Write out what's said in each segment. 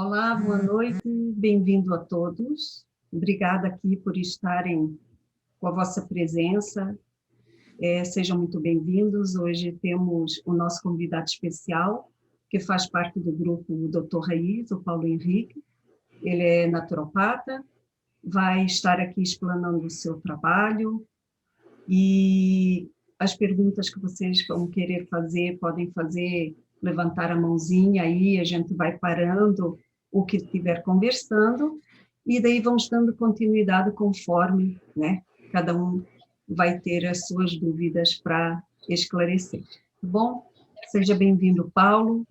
Olá, boa noite, bem-vindo a todos. Obrigada aqui por estarem com a vossa presença. Sejam muito bem-vindos. Hoje temos o nosso convidado especial, que faz parte do grupo Dr. Raiz, o Paulo Henrique. Ele é naturopata, vai estar aqui explanando o seu trabalho e as perguntas que vocês vão querer fazer, podem fazer, levantar a mãozinha aí, a gente vai parando o que estiver conversando, e daí vamos dando continuidade conforme, né, cada um vai ter as suas dúvidas para esclarecer. Tá bom? Seja bem-vindo, Paulo.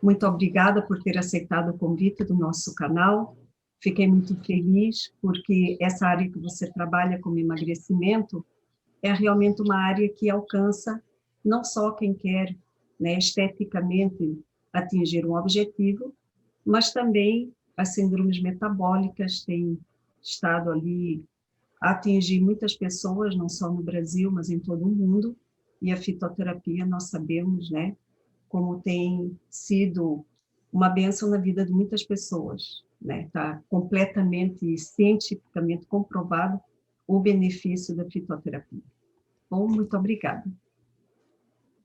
Muito obrigada por ter aceitado o convite do nosso canal. Fiquei muito feliz, porque essa área que você trabalha como emagrecimento é realmente uma área que alcança não só quem quer, né, esteticamente atingir um objetivo, mas também as síndromes metabólicas têm estado ali a atingir muitas pessoas, não só no Brasil, mas em todo o mundo, e a fitoterapia, nós sabemos, né, como tem sido uma bênção na vida de muitas pessoas, né, está completamente cientificamente comprovado o benefício da fitoterapia. Bom, muito obrigada.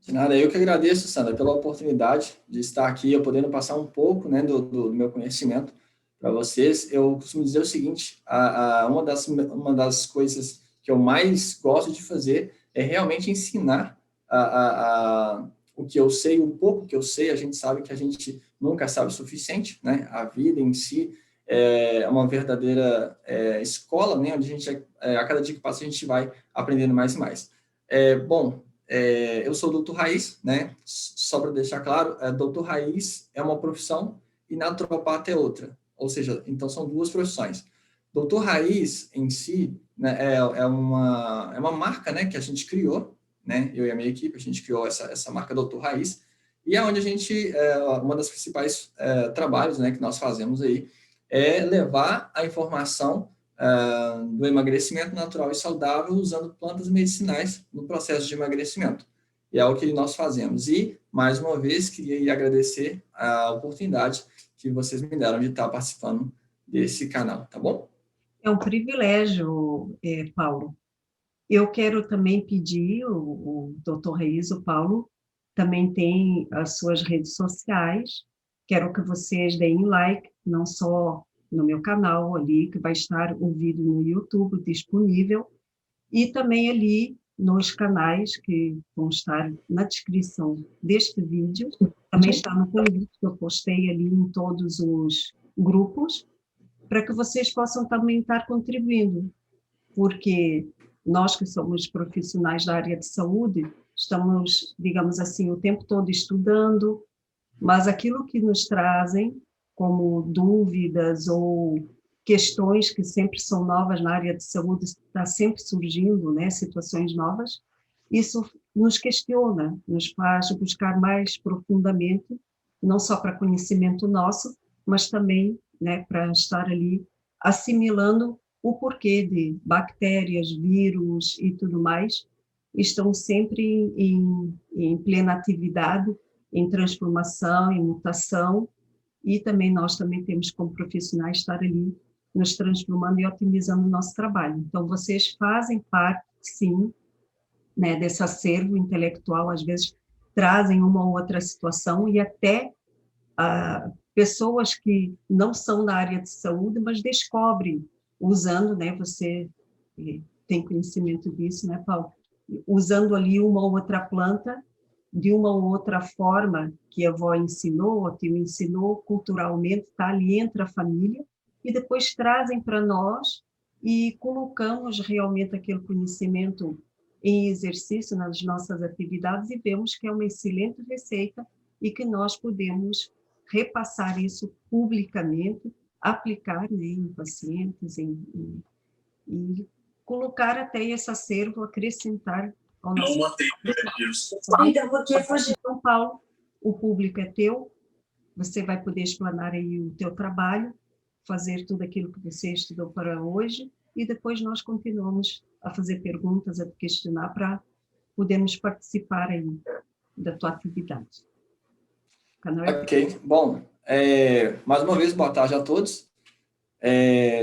De nada, eu que agradeço, Sandra, pela oportunidade de estar aqui, eu podendo passar um pouco, né, do meu conhecimento para vocês. Eu costumo dizer o seguinte, uma das coisas que eu mais gosto de fazer é realmente ensinar o que eu sei, o pouco que eu sei. A gente sabe que a gente nunca sabe o suficiente, né? A vida em si é uma verdadeira escola, né, onde a gente, a cada dia que passa, a gente vai aprendendo mais e mais. Eu sou doutor Raiz, né? Só para deixar claro, doutor Raiz é uma profissão e naturopata é outra. Ou seja, então são duas profissões. Doutor Raiz em si, né, é uma marca, né, que a gente criou, né? Eu e a minha equipe, a gente criou essa marca Doutor Raiz, e é onde a gente, uma das principais trabalhos, né, que nós fazemos aí é levar a informação do emagrecimento natural e saudável usando plantas medicinais no processo de emagrecimento. E é o que nós fazemos. E, mais uma vez, queria agradecer a oportunidade que vocês me deram de estar participando desse canal, tá bom? É um privilégio, Paulo. Eu quero também pedir, o Dr. Reis, o Paulo, também tem as suas redes sociais. Quero que vocês deem like, não só no meu canal ali, que vai estar o vídeo no YouTube disponível, e também ali nos canais que vão estar na descrição deste vídeo. Também está no convite que eu postei ali em todos os grupos, para que vocês possam também estar contribuindo, porque nós que somos profissionais da área de saúde, estamos, digamos assim, o tempo todo estudando, mas aquilo que nos trazem como dúvidas ou questões que sempre são novas na área de saúde, está sempre surgindo, né, situações novas, isso nos questiona, nos faz buscar mais profundamente, não só para conhecimento nosso, mas também, né, para estar ali assimilando o porquê de bactérias, vírus e tudo mais estão sempre em plena atividade, em transformação, em mutação, e também nós também temos como profissionais estar ali nos transformando e otimizando o nosso trabalho. Então, vocês fazem parte, sim, né, desse acervo intelectual, às vezes trazem uma ou outra situação e até pessoas que não são da área de saúde, mas descobrem, usando, né, você tem conhecimento disso, né, Paulo? Usando ali uma ou outra planta, de uma ou outra forma que a avó ensinou, ou tio ensinou, culturalmente, está ali entre a família, e depois trazem para nós e colocamos realmente aquele conhecimento em exercício nas nossas atividades e vemos que é uma excelente receita e que nós podemos repassar isso publicamente, aplicar, né, em pacientes, e colocar até esse acervo, acrescentar ao nosso... Então, Paulo, o público é teu, você vai poder explanar aí o teu trabalho, fazer tudo aquilo que você estudou para hoje, e depois nós continuamos a fazer perguntas, a te questionar, para podermos participar aí da tua atividade. Ok, bom, Mais uma vez, boa tarde a todos.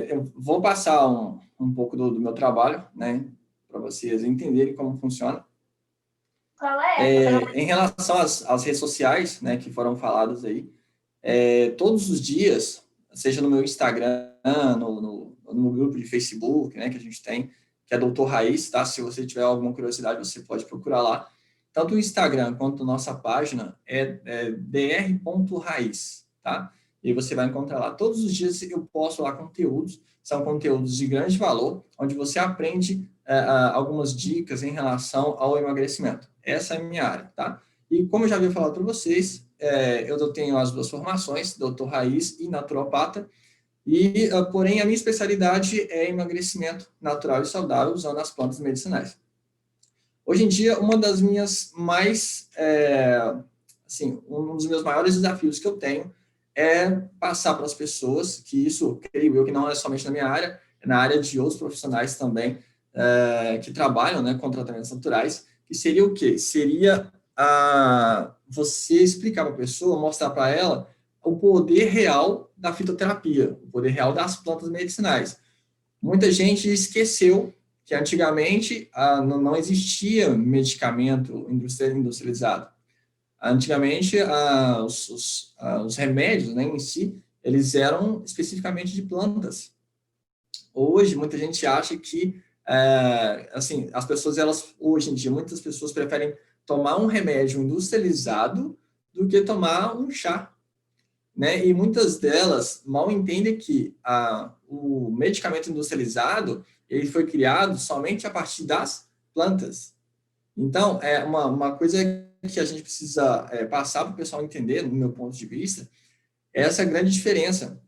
Eu vou passar um pouco do meu trabalho, né, para vocês entenderem como funciona. Em relação às redes sociais, né, que foram faladas aí, todos os dias, seja no meu Instagram, no meu grupo de Facebook, né, que a gente tem, que é Doutor Raiz, tá? Se você tiver alguma curiosidade, você pode procurar lá. Tanto o Instagram quanto a nossa página é dr.raiz, tá? E você vai encontrar lá. Todos os dias eu posto lá conteúdos, são conteúdos de grande valor, onde você aprende algumas dicas em relação ao emagrecimento. Essa é a minha área, tá? E como eu já havia falado para vocês, eu tenho as duas formações, doutor raiz e naturopata, e, porém, a minha especialidade é emagrecimento natural e saudável usando as plantas medicinais. Hoje em dia, uma das minhas um dos meus maiores desafios que eu tenho é passar para as pessoas que isso, creio eu, que não é somente na minha área, é na área de outros profissionais também que trabalham, né, com tratamentos naturais, que seria o quê? Seria você explicar para a pessoa, mostrar para ela o poder real da fitoterapia, o poder real das plantas medicinais. Muita gente esqueceu que antigamente não existia medicamento industrializado. Antigamente, os remédios, né, em si, eles eram especificamente de plantas. Hoje, muita gente acha que, assim, as pessoas, hoje em dia, muitas pessoas preferem tomar um remédio industrializado do que tomar um chá, né? E muitas delas mal entendem que o medicamento industrializado, ele foi criado somente a partir das plantas. Então, é uma coisa que a gente precisa passar para o pessoal entender, no meu ponto de vista, é essa grande diferença.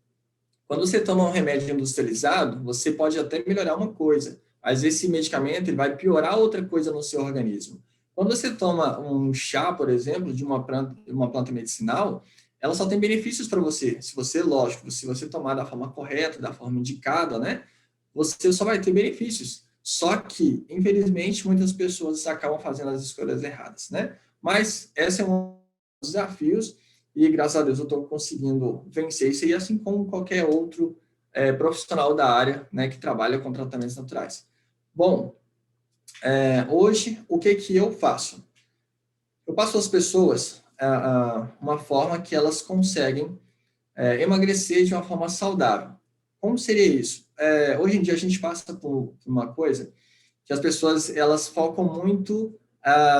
Quando você toma um remédio industrializado, você pode até melhorar uma coisa, mas esse medicamento ele vai piorar outra coisa no seu organismo. Quando você toma um chá, por exemplo, de uma planta medicinal, ela só tem benefícios para você. Se você, lógico, se você tomar da forma correta, da forma indicada, né, você só vai ter benefícios. Só que, infelizmente, muitas pessoas acabam fazendo as escolhas erradas, né? Mas esse é um dos desafios e, graças a Deus, eu estou conseguindo vencer isso aí, assim como qualquer outro profissional da área, né, que trabalha com tratamentos naturais. Bom, hoje, o que eu faço? Eu passo às pessoas uma forma que elas conseguem emagrecer de uma forma saudável. Como seria isso? Hoje em dia, a gente passa por uma coisa que as pessoas elas focam muito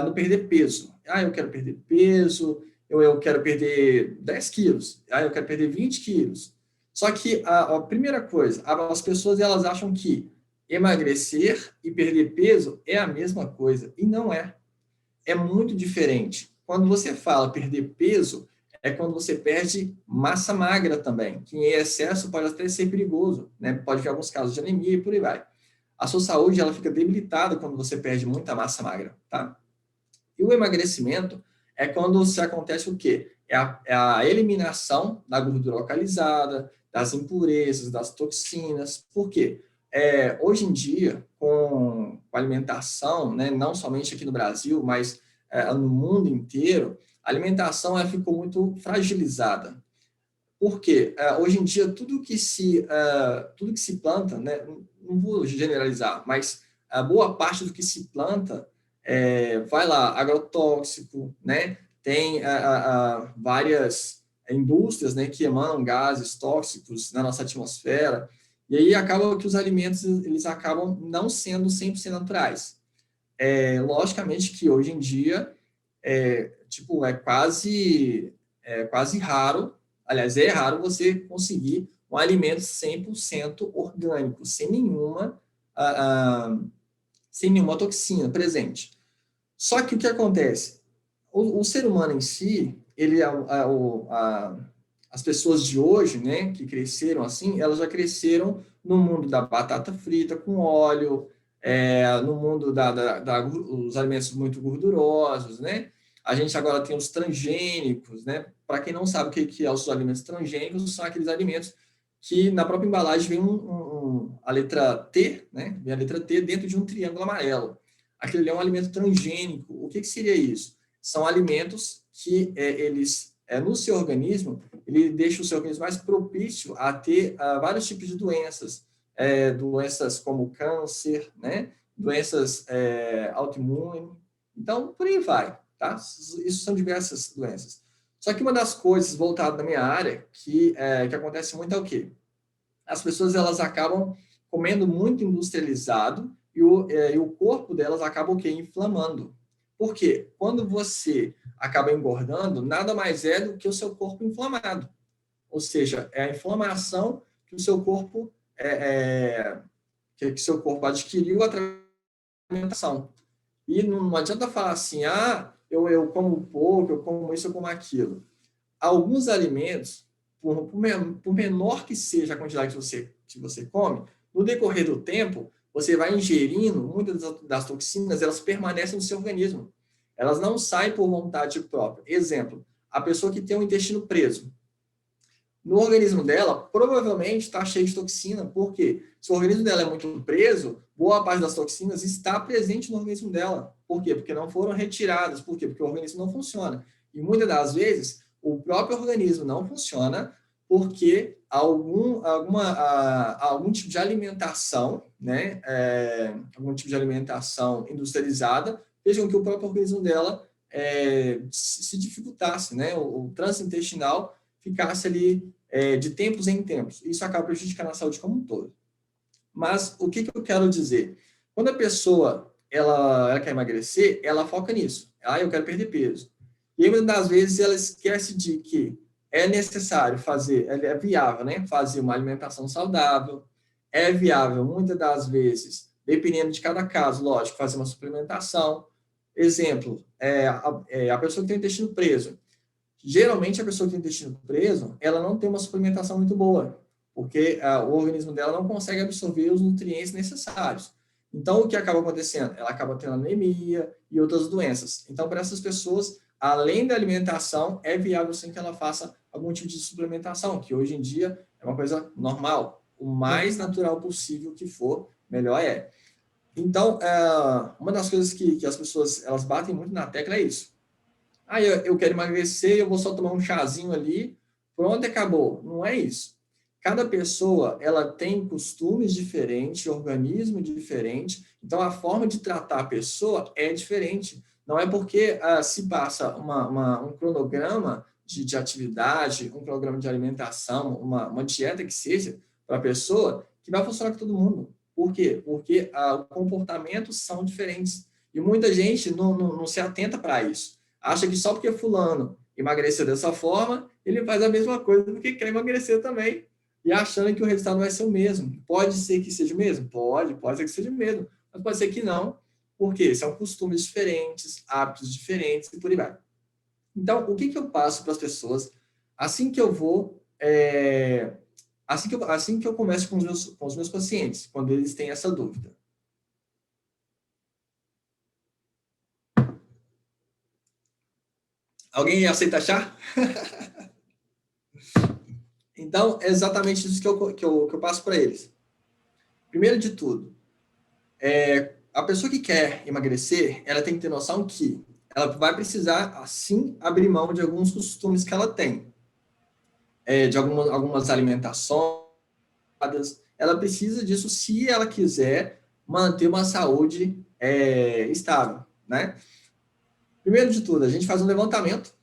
no perder peso. Eu quero perder peso, eu quero perder 10 quilos, eu quero perder 20 quilos. Só que a primeira coisa, as pessoas elas acham que emagrecer e perder peso é a mesma coisa, e não é. É muito diferente. Quando você fala perder peso, é quando você perde massa magra também, que em excesso pode até ser perigoso, né? Pode vir alguns casos de anemia e por aí vai. A sua saúde ela fica debilitada quando você perde muita massa magra, tá? E o emagrecimento é quando se acontece o quê? É a eliminação da gordura localizada, das impurezas, das toxinas. Por quê? Hoje em dia, com a alimentação, né, não somente aqui no Brasil, mas no mundo inteiro, a alimentação ela ficou muito fragilizada. Por quê? Hoje em dia, tudo que se planta, né, não vou generalizar, mas a boa parte do que se planta vai lá, agrotóxico, né? Tem várias indústrias, né, que emanam gases tóxicos na nossa atmosfera, e aí acaba que os alimentos eles acabam não sendo 100% naturais. Logicamente que hoje em dia é quase raro, aliás, é raro você conseguir um alimento 100% orgânico, sem nenhuma toxina presente. Só que o que acontece? O ser humano em si, as pessoas de hoje, né, que cresceram assim, elas já cresceram no mundo da batata frita com óleo, no mundo dos alimentos muito gordurosos, né? A gente agora tem os transgênicos, né? Para quem não sabe o que é os alimentos transgênicos, são aqueles alimentos que na própria embalagem vem a letra T, né? Vem a letra T dentro de um triângulo amarelo. Aquele é um alimento transgênico. O que seria isso? São alimentos que eles, no seu organismo, ele deixa o seu organismo mais propício a ter vários tipos de doenças, doenças como câncer, né? Doenças autoimunes, então por aí vai, tá? Isso são diversas doenças. Só que uma das coisas voltada na minha área que acontece muito é o quê? As pessoas elas acabam comendo muito industrializado e o corpo delas acaba o quê? Inflamando. Por quê? Quando você acaba engordando, nada mais é do que o seu corpo inflamado. Ou seja, é a inflamação que o seu corpo que seu corpo adquiriu através da alimentação. E não adianta falar assim, eu como pouco, eu como isso, eu como aquilo. Alguns alimentos, por menor que seja a quantidade que você come, no decorrer do tempo, você vai ingerindo, muitas das toxinas, elas permanecem no seu organismo. Elas não saem por vontade própria. Exemplo, a pessoa que tem o intestino preso. No organismo dela, provavelmente está cheio de toxina. Por quê? Se o organismo dela é muito preso, boa parte das toxinas está presente no organismo dela. Por quê? Porque não foram retiradas. Por quê? Porque o organismo não funciona. E muitas das vezes, o próprio organismo não funciona porque algum tipo de alimentação, né? Algum tipo de alimentação industrializada, fez com que o próprio organismo dela se dificultasse, né? O trânsito intestinal ficasse ali de tempos em tempos. Isso acaba prejudicando a saúde como um todo. Mas o que eu quero dizer? Quando a pessoa ela quer emagrecer, ela foca nisso. Eu quero perder peso. E aí, muitas das vezes ela esquece de que é necessário fazer, é viável, né? Fazer uma alimentação saudável, é viável, muitas das vezes, dependendo de cada caso, lógico, fazer uma suplementação. Exemplo, a pessoa que tem o intestino preso. Geralmente, a pessoa que tem intestino preso, ela não tem uma suplementação muito boa, porque o organismo dela não consegue absorver os nutrientes necessários. Então, o que acaba acontecendo? Ela acaba tendo anemia e outras doenças. Então, para essas pessoas, além da alimentação, é viável sim que ela faça algum tipo de suplementação, que hoje em dia é uma coisa normal. O mais natural possível que for, melhor é. Então, uma das coisas que as pessoas elas batem muito na tecla é isso. Eu quero emagrecer, eu vou só tomar um chazinho ali, pronto, acabou. Não é isso. Cada pessoa, ela tem costumes diferentes, organismo diferente, então a forma de tratar a pessoa é diferente. Não é porque se passa um cronograma de atividade, um cronograma de alimentação, uma dieta que seja para a pessoa, que vai funcionar com todo mundo. Por quê? Porque os comportamentos são diferentes. E muita gente não se atenta para isso. Acha que só porque fulano emagreceu dessa forma, ele faz a mesma coisa porque quer emagrecer também. E achando que o resultado vai ser o mesmo. Pode ser que seja o mesmo? Pode ser que seja o mesmo. Mas pode ser que não, porque são costumes diferentes, hábitos diferentes e por aí vai. Então, o que eu passo para as pessoas assim que eu vou... assim que eu começo com os meus pacientes, quando eles têm essa dúvida? Alguém aceita chá? Então, é exatamente isso que eu passo para eles. Primeiro de tudo, a pessoa que quer emagrecer, ela tem que ter noção que ela vai precisar, assim, abrir mão de alguns costumes que ela tem, de algumas alimentações. Ela precisa disso se ela quiser manter uma saúde estável, né? Primeiro de tudo, a gente faz um levantamento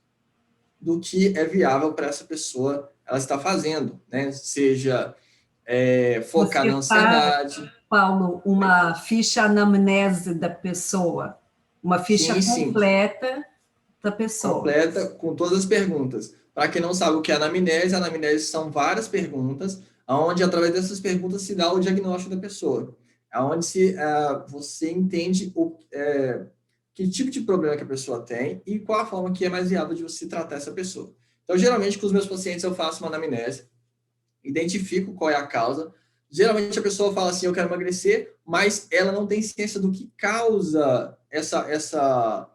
do que é viável para essa pessoa ela estar fazendo, né? Seja focar Você na faz, ansiedade. Paulo, uma ficha anamnese da pessoa, uma ficha Sim, sim, completa da pessoa. completa com todas as perguntas. Para quem não sabe o que é anamnese são várias perguntas, onde através dessas perguntas se dá o diagnóstico da pessoa, onde você entende que tipo de problema que a pessoa tem e qual a forma que é mais viável de você tratar essa pessoa. Então, geralmente, com os meus pacientes, eu faço uma anamnese, identifico qual é a causa. Geralmente, a pessoa fala assim, eu quero emagrecer, mas ela não tem ciência do que causa essa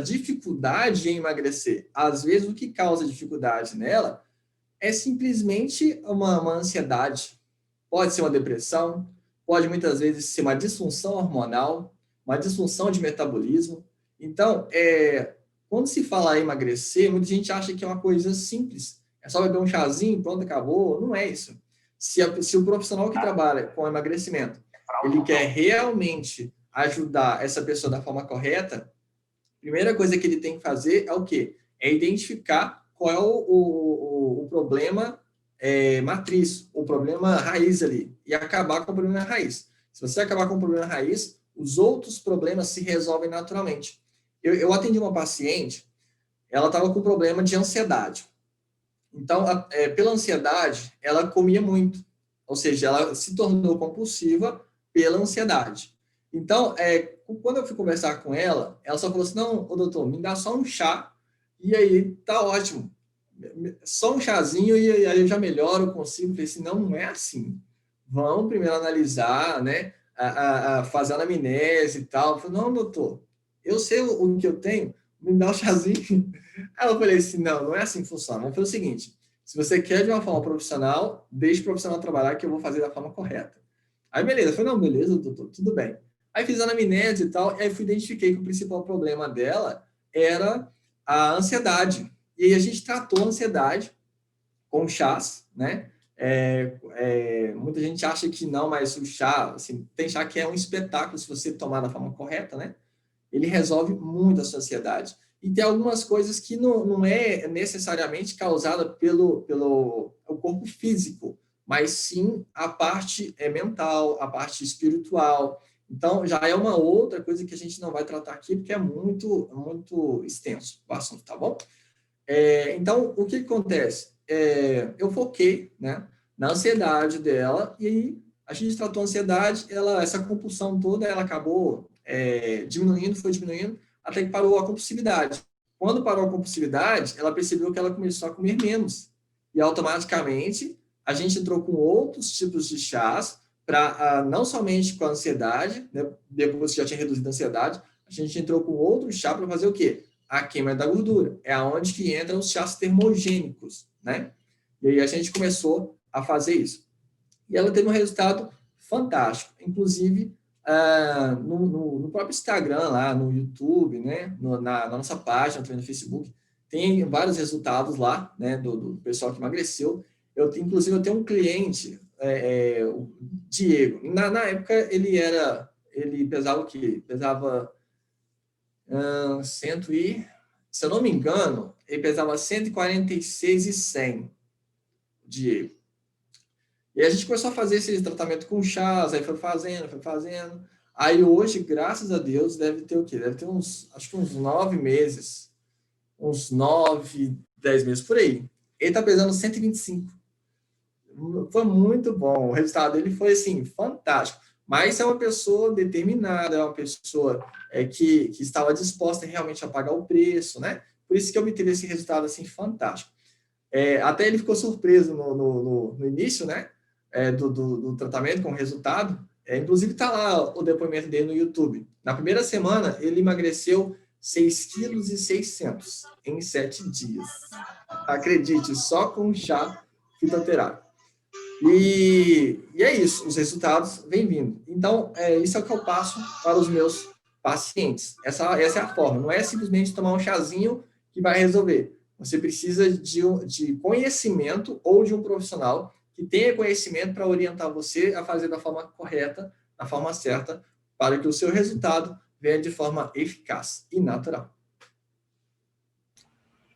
dificuldade em emagrecer. Às vezes, o que causa dificuldade nela é simplesmente uma ansiedade. Pode ser uma depressão, pode muitas vezes ser uma disfunção hormonal, uma disfunção de metabolismo. Então, quando se fala em emagrecer, muita gente acha que é uma coisa simples. É só beber um chazinho, pronto, acabou. Não é isso. Se o profissional que trabalha com emagrecimento, ele quer realmente ajudar essa pessoa da forma correta, a primeira coisa que ele tem que fazer é o quê? É identificar qual é o problema matriz, o problema raiz ali, e acabar com o problema raiz. Se você acabar com o problema raiz, os outros problemas se resolvem naturalmente. Eu atendi uma paciente, ela estava com problema de ansiedade. Então, pela ansiedade, ela comia muito. Ou seja, ela se tornou compulsiva pela ansiedade. Então, quando eu fui conversar com ela, ela só falou assim, não, ô, doutor, me dá só um chá e aí tá ótimo. Só um chazinho e aí eu já melhoro, consigo. Eu falei assim, não é assim. Vamos primeiro analisar, né? Fazer a anamnese e tal. Eu falei, não, doutor, eu sei o que eu tenho, me dá um chazinho. Aí eu falei assim, não é assim que funciona. Vamos fazer o seguinte, se você quer de uma forma profissional, deixe o profissional trabalhar que eu vou fazer da forma correta. Aí beleza, eu falei, não, beleza, doutor, tudo bem. Aí fiz a anamnese e tal, e aí identifiquei que o principal problema dela era a ansiedade. E aí a gente tratou a ansiedade com chás, né? Muita gente acha que não, mas o chá, assim, tem chá que é um espetáculo se você tomar da forma correta, né? Ele resolve muito a sua ansiedade. E tem algumas coisas que não é necessariamente causada pelo o corpo físico, mas sim a parte mental, a parte espiritual. Então, já é uma outra coisa que a gente não vai tratar aqui, porque é muito, muito extenso o assunto, tá bom? Então, o que acontece? Eu foquei, né, na ansiedade dela, e aí a gente tratou a ansiedade, essa compulsão toda, ela acabou diminuindo, foi diminuindo, até que parou a compulsividade. Quando parou a compulsividade, ela percebeu que ela começou a comer menos. E automaticamente, a gente entrou com outros tipos de chás, para não somente com a ansiedade, né, depois que já tinha reduzido a ansiedade, a gente entrou com outro chá para fazer o quê? A queima da gordura. É aonde que entram os chás termogênicos, né? E aí a gente começou a fazer isso. E ela teve um resultado fantástico. Inclusive, no próprio Instagram, lá no YouTube, né? Na nossa página, também no Facebook, tem vários resultados lá, né? Do pessoal que emagreceu. Inclusive, eu tenho um cliente, o Diego. Na época, ele pesava o quê? Pesava 100 se eu não me engano, ele pesava 146,100, Diego. E a gente começou a fazer esse tratamento com chás, aí foi fazendo, foi fazendo. Aí hoje, graças a Deus, deve ter o quê? Deve ter acho que uns 9 meses, uns 9, 10 meses por aí. Ele tá pesando 125. Foi muito bom. O resultado dele foi, assim, fantástico. Mas é uma pessoa determinada, é uma pessoa que estava disposta realmente a pagar o preço, né? Por isso que eu obtive esse resultado, assim, fantástico. Até ele ficou surpreso no início, né? Do tratamento com o resultado. Inclusive, está lá o depoimento dele no YouTube. Na primeira semana, ele emagreceu 6,6 kg em 7 dias. Acredite, só com chá fitoterápico. E é isso, os resultados vêm vindo. Então, isso é o que eu passo para os meus pacientes. Essa é a forma, não é simplesmente tomar um chazinho que vai resolver. Você precisa de conhecimento ou de um profissional que tenha conhecimento para orientar você a fazer da forma correta, da forma certa, para que o seu resultado venha de forma eficaz e natural.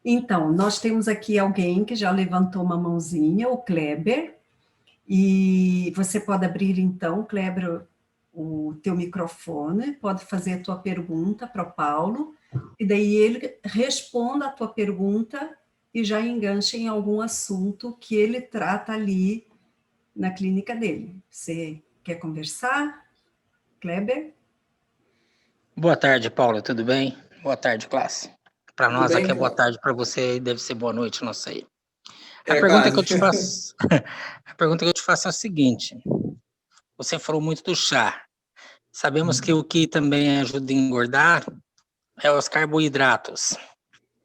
Então, nós temos aqui alguém que já levantou uma mãozinha, o Kleber, e você pode abrir então, Kleber, o teu microfone, pode fazer a tua pergunta para o Paulo, e daí ele responda a tua pergunta e já engancha em algum assunto que ele trata ali na clínica dele. Você quer conversar, Kleber? Boa tarde, Paula, tudo bem? Boa tarde, classe. Para Tudo nós bem, aqui é boa cara? tarde, para você deve ser boa noite, não sei. A pergunta que Quase. eu te faço, a pergunta que eu te faço é a seguinte: você falou muito do chá. Sabemos que o que também ajuda a engordar é os carboidratos.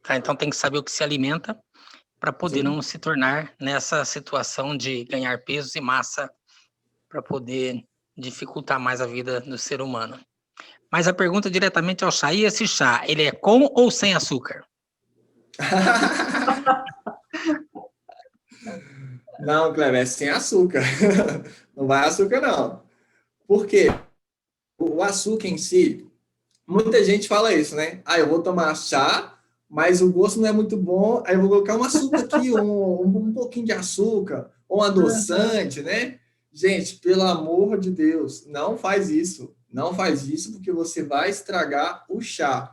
Tá? Então tem que saber o que se alimenta para poder não Sim. se tornar nessa situação de ganhar peso e massa para poder dificultar mais a vida do ser humano. Mas a pergunta diretamente ao chá, e esse chá, ele é com ou sem açúcar? Não, Cleber, é sem açúcar. Não vai açúcar, não. Por quê? O açúcar em si, muita gente fala isso, né? Ah, eu vou tomar chá, mas o gosto não é muito bom, aí eu vou colocar um açúcar aqui, um pouquinho de açúcar, ou um adoçante, né? Gente, pelo amor de Deus, não faz isso. Não faz isso, porque você vai estragar o chá.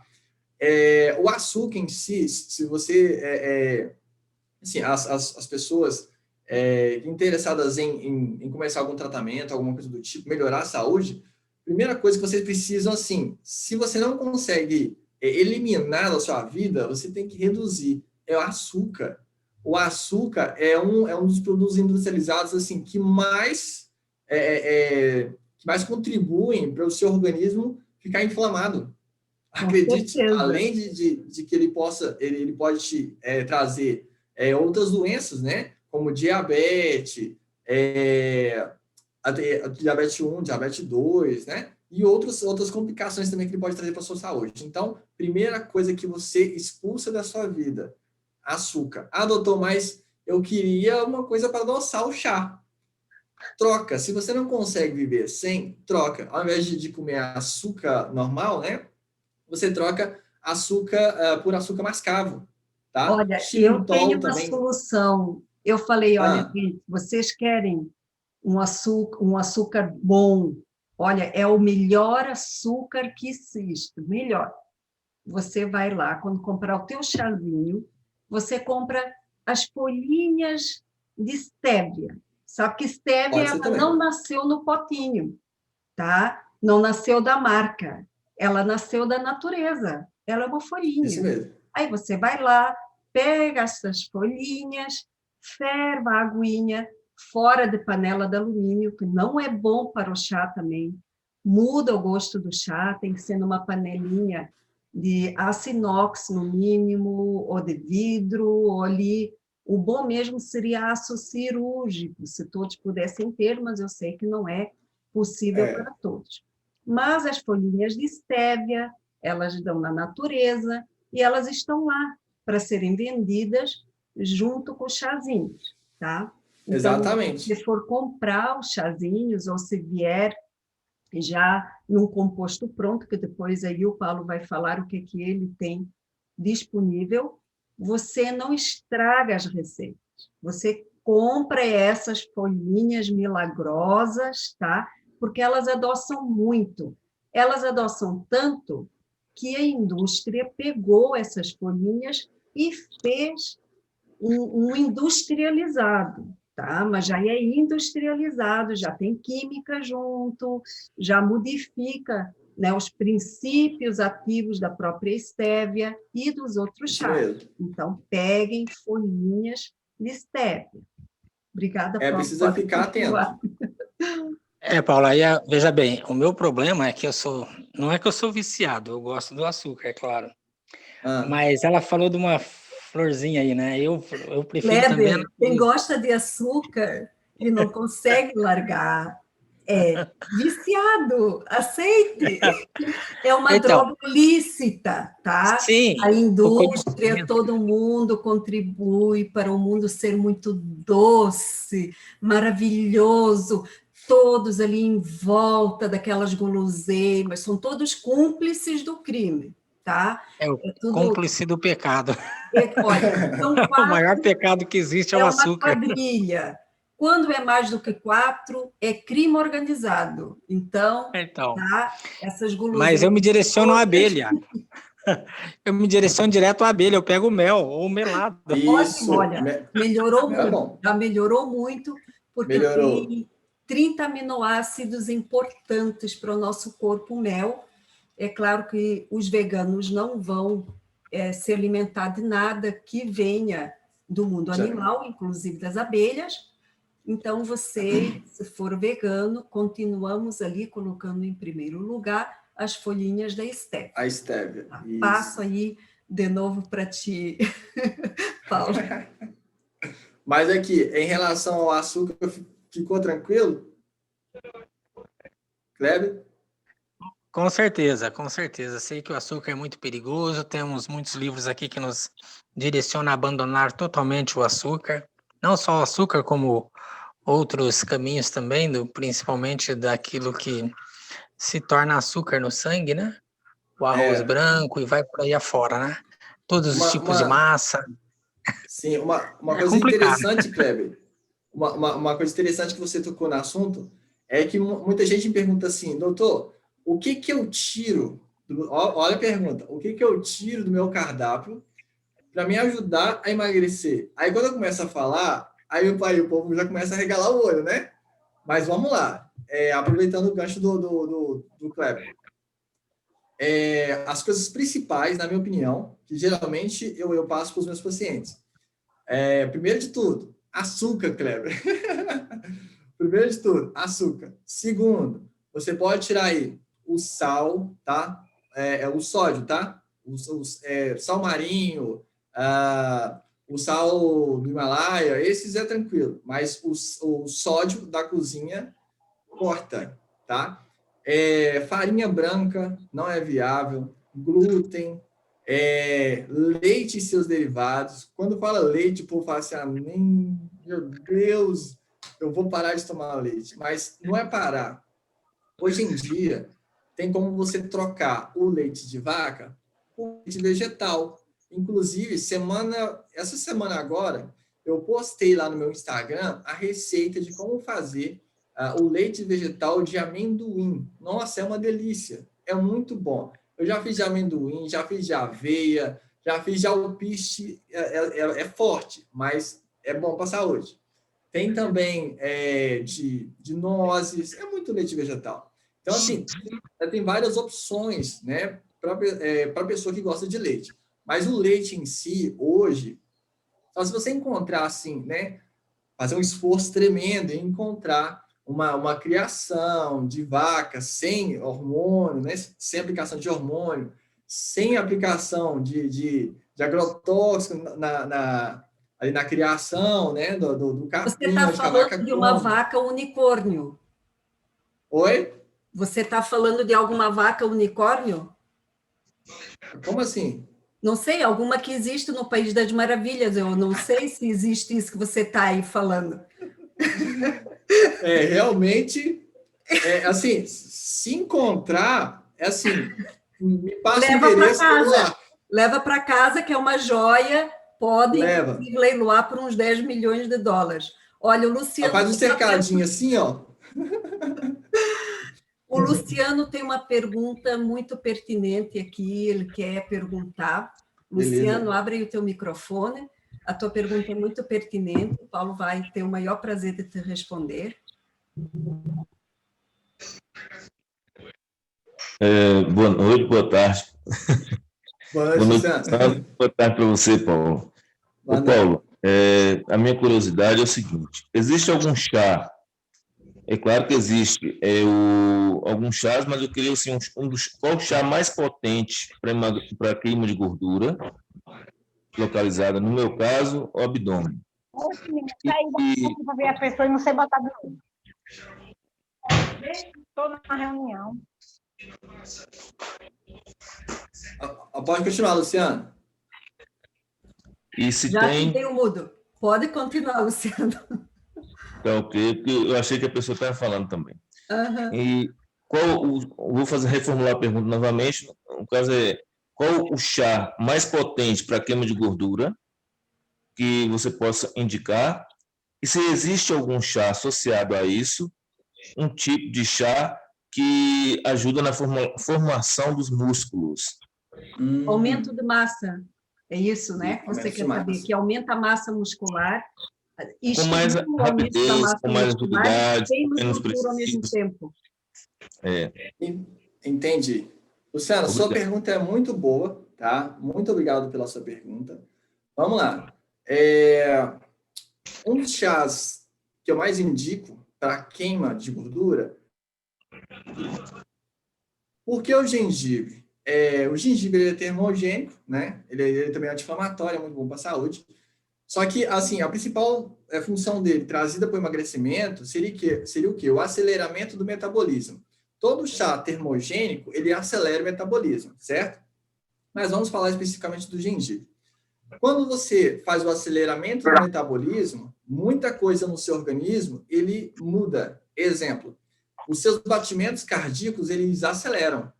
O açúcar em si, se você assim, as pessoas interessadas em começar algum tratamento, alguma coisa do tipo, melhorar a saúde, primeira coisa que vocês precisam, assim, se você não consegue eliminar da sua vida, você tem que reduzir. É o açúcar. O açúcar é um dos produtos industrializados, assim, que mais contribuem para o seu organismo ficar inflamado. Com Acredite, certeza. além de que ele pode te trazer outras doenças, né? Como diabetes, a diabetes 1, diabetes 2, né? E outras complicações também que ele pode trazer para a sua saúde. Então, primeira coisa que você expulsa da sua vida, açúcar. Ah, doutor, mas eu queria uma coisa para adoçar o chá. Troca. Se você não consegue viver sem, troca. Ao invés de comer açúcar normal, né? Você troca açúcar por açúcar mascavo, tá? Olha, eu tenho Xilitol uma também. solução. Eu falei, olha, Ah, gente, vocês querem um açúcar bom? Olha, é o melhor açúcar que existe, melhor. Você vai lá, quando comprar o teu chazinho, você compra as folhinhas de estévia. Sabe que estévia pode ser ela não também. nasceu no potinho, tá? Não nasceu da marca, ela nasceu da natureza. Ela é uma Isso folhinha. mesmo. Aí você vai lá, pega essas folhinhas, ferva a aguinha fora de panela de alumínio, que não é bom para o chá também. Muda o gosto do chá, tem que ser numa panelinha de aço inox, no mínimo, ou de vidro, ou ali. O bom mesmo seria aço cirúrgico, se todos pudessem ter, mas eu sei que não é possível É, para todos. Mas as folhinhas de estévia, elas dão na natureza e elas estão lá para serem vendidas junto com os chazinhos, tá? Então, se exatamente. for comprar os chazinhos ou se vier já num composto pronto, que depois aí o Paulo vai falar o que ele tem disponível, você não estraga as receitas. Você compra essas folhinhas milagrosas, tá? Porque elas adoçam muito. Elas adoçam tanto que a indústria pegou essas folhinhas e fez um industrializado, tá? Mas já é industrializado, já tem química junto, já modifica, né, os princípios ativos da própria estévia e dos outros Isso chás. mesmo. Então, peguem folhinhas de estévia. Obrigada, Paulo. Precisa Pode ficar atento. continuar. Paula, aí, veja bem, o meu problema é que não é que eu sou viciado, eu gosto do açúcar, é claro. Ah, Mas ela falou de uma florzinha aí, né? Eu prefiro também a Kleber, quem natureza. gosta de açúcar e não consegue largar é viciado, aceite. É uma Então, droga lícita, tá? sim, A o indústria, conhecimento. todo mundo contribui para o mundo ser muito doce, maravilhoso, todos ali em volta daquelas guloseimas, são todos cúmplices do crime, tá? É o É tudo, cúmplice do pecado. olha, são O maior quatro, pecado que existe é o é uma açúcar. quadrilha. Quando é mais do que quatro, é crime organizado. Então, Então, tá? Essas mas eu guloseimas me direciono à todas. abelha. Eu me direciono direto à abelha, eu pego mel ou melado. Ótimo, isso. olha, melhorou É muito, bom. já melhorou muito, porque Melhorou. tem 30 aminoácidos importantes para o nosso corpo, o mel. É claro que os veganos não vão se alimentar de nada que venha do mundo animal, inclusive das abelhas. Então, você, se for vegano, continuamos ali colocando em primeiro lugar as folhinhas da stevia. A estévia. Tá? Passo Isso. aí de novo para ti, Paulo. Mas aqui, em relação ao açúcar, ficou tranquilo, Kleber? Com certeza, com certeza. Sei que o açúcar é muito perigoso, temos muitos livros aqui que nos direcionam a abandonar totalmente o açúcar. Não só o açúcar, como outros caminhos também, principalmente daquilo que se torna açúcar no sangue, né? O arroz É, branco e vai por aí afora, né? Todos os uma, tipos de uma, massa. sim, uma É coisa complicado. interessante, Kleber, uma coisa interessante que você tocou no assunto é que muita gente me pergunta assim, doutor, o que que eu tiro, olha a pergunta, o que que eu tiro do meu cardápio para me ajudar a emagrecer? Aí quando eu começo a falar, aí o povo já começa a regalar o olho, né? Mas vamos lá, aproveitando o gancho do Kleber. As coisas principais, na minha opinião, que geralmente eu passo para os meus pacientes. Primeiro de tudo, açúcar, Kleber. Primeiro de tudo, açúcar. Segundo, você pode tirar aí o sal, tá? O sódio, tá? Sal marinho, o sal do Himalaia, esses é tranquilo. Mas o sódio da cozinha corta, tá? Farinha branca não é viável, glúten, leite e seus derivados. Quando fala leite, o povo fala assim, meu Deus, eu vou parar de tomar leite. Mas não é parar. Hoje em dia, tem como você trocar o leite de vaca por leite vegetal. Inclusive, essa semana agora, eu postei lá no meu Instagram a receita de como fazer o leite vegetal de amendoim. Nossa, é uma delícia. É muito bom. Eu já fiz de amendoim, já fiz de aveia, já fiz de alpiste. É forte, mas é bom para a saúde. Tem também de nozes. É muito leite vegetal. Então, assim, tem várias opções, né, para a pessoa que gosta de leite. Mas o leite em si, hoje, só se você encontrar, assim, né, fazer um esforço tremendo em encontrar uma criação de vaca sem hormônio, né, sem aplicação de hormônio, sem aplicação de agrotóxico ali na criação, né, do Você capim, está onde a falando vaca de uma come. vaca unicórnio. Oi? Você está falando de alguma vaca unicórnio? Como assim? Não sei, alguma que existe no País das Maravilhas. Eu não sei se existe isso que você está aí falando. Realmente, assim, se encontrar, assim, me passa o Leva para endereço, vamos casa. lá. Leva para casa, que é uma joia. Pode, Leva. inclusive, leiloar por uns 10 milhões de dólares. Olha, Faz um cercadinho assim, ó. O Luciano tem uma pergunta muito pertinente aqui, ele quer perguntar. Beleza. Luciano, abre aí o teu microfone. A tua pergunta é muito pertinente. O Paulo vai ter o maior prazer de te responder. Boa noite, boa tarde. Boa noite, Boa noite, Luciano. boa tarde para você, Paulo. Boa noite. Paulo, a minha curiosidade é o seguinte: existe algum chá? É claro que existe alguns chás, mas eu queria assim, qual o chá mais potente para queima de gordura, localizada, no meu caso, o abdômen. Para ver a pessoa e não sei botar de novo. Estou na reunião. Pode continuar, Luciano. E se Já tem... te dei o mudo. Pode continuar, Luciano. Tá ok, porque eu achei que a pessoa estava falando também. Uhum. E vou reformular a pergunta novamente. No caso qual o chá mais potente para queima de gordura que você possa indicar? E se existe algum chá associado a isso, um tipo de chá que ajuda na formação dos músculos? Aumento de massa. É isso, né? Que você quer saber, que aumenta a massa muscular, com mais estimula o aumento da rapidez, massa com mais muscular agilidade, e queima menos gordura ao mesmo preciso. tempo. Entendi. Luciano, Obrigado. sua pergunta é muito boa, tá? Muito obrigado pela sua pergunta. Vamos lá. Um dos chás que eu mais indico para queima de gordura, porque o gengibre? O gengibre é termogênico, né? Ele também é anti-inflamatório, é muito bom para a saúde. Só que, assim, a principal função dele, trazida para o emagrecimento, seria o quê? O aceleramento do metabolismo. todo chá termogênico, ele acelera o metabolismo, certo? Mas vamos falar especificamente do gengibre. Quando você faz o aceleramento do metabolismo, muita coisa no seu organismo, ele muda. Exemplo, os seus batimentos cardíacos, eles aceleram.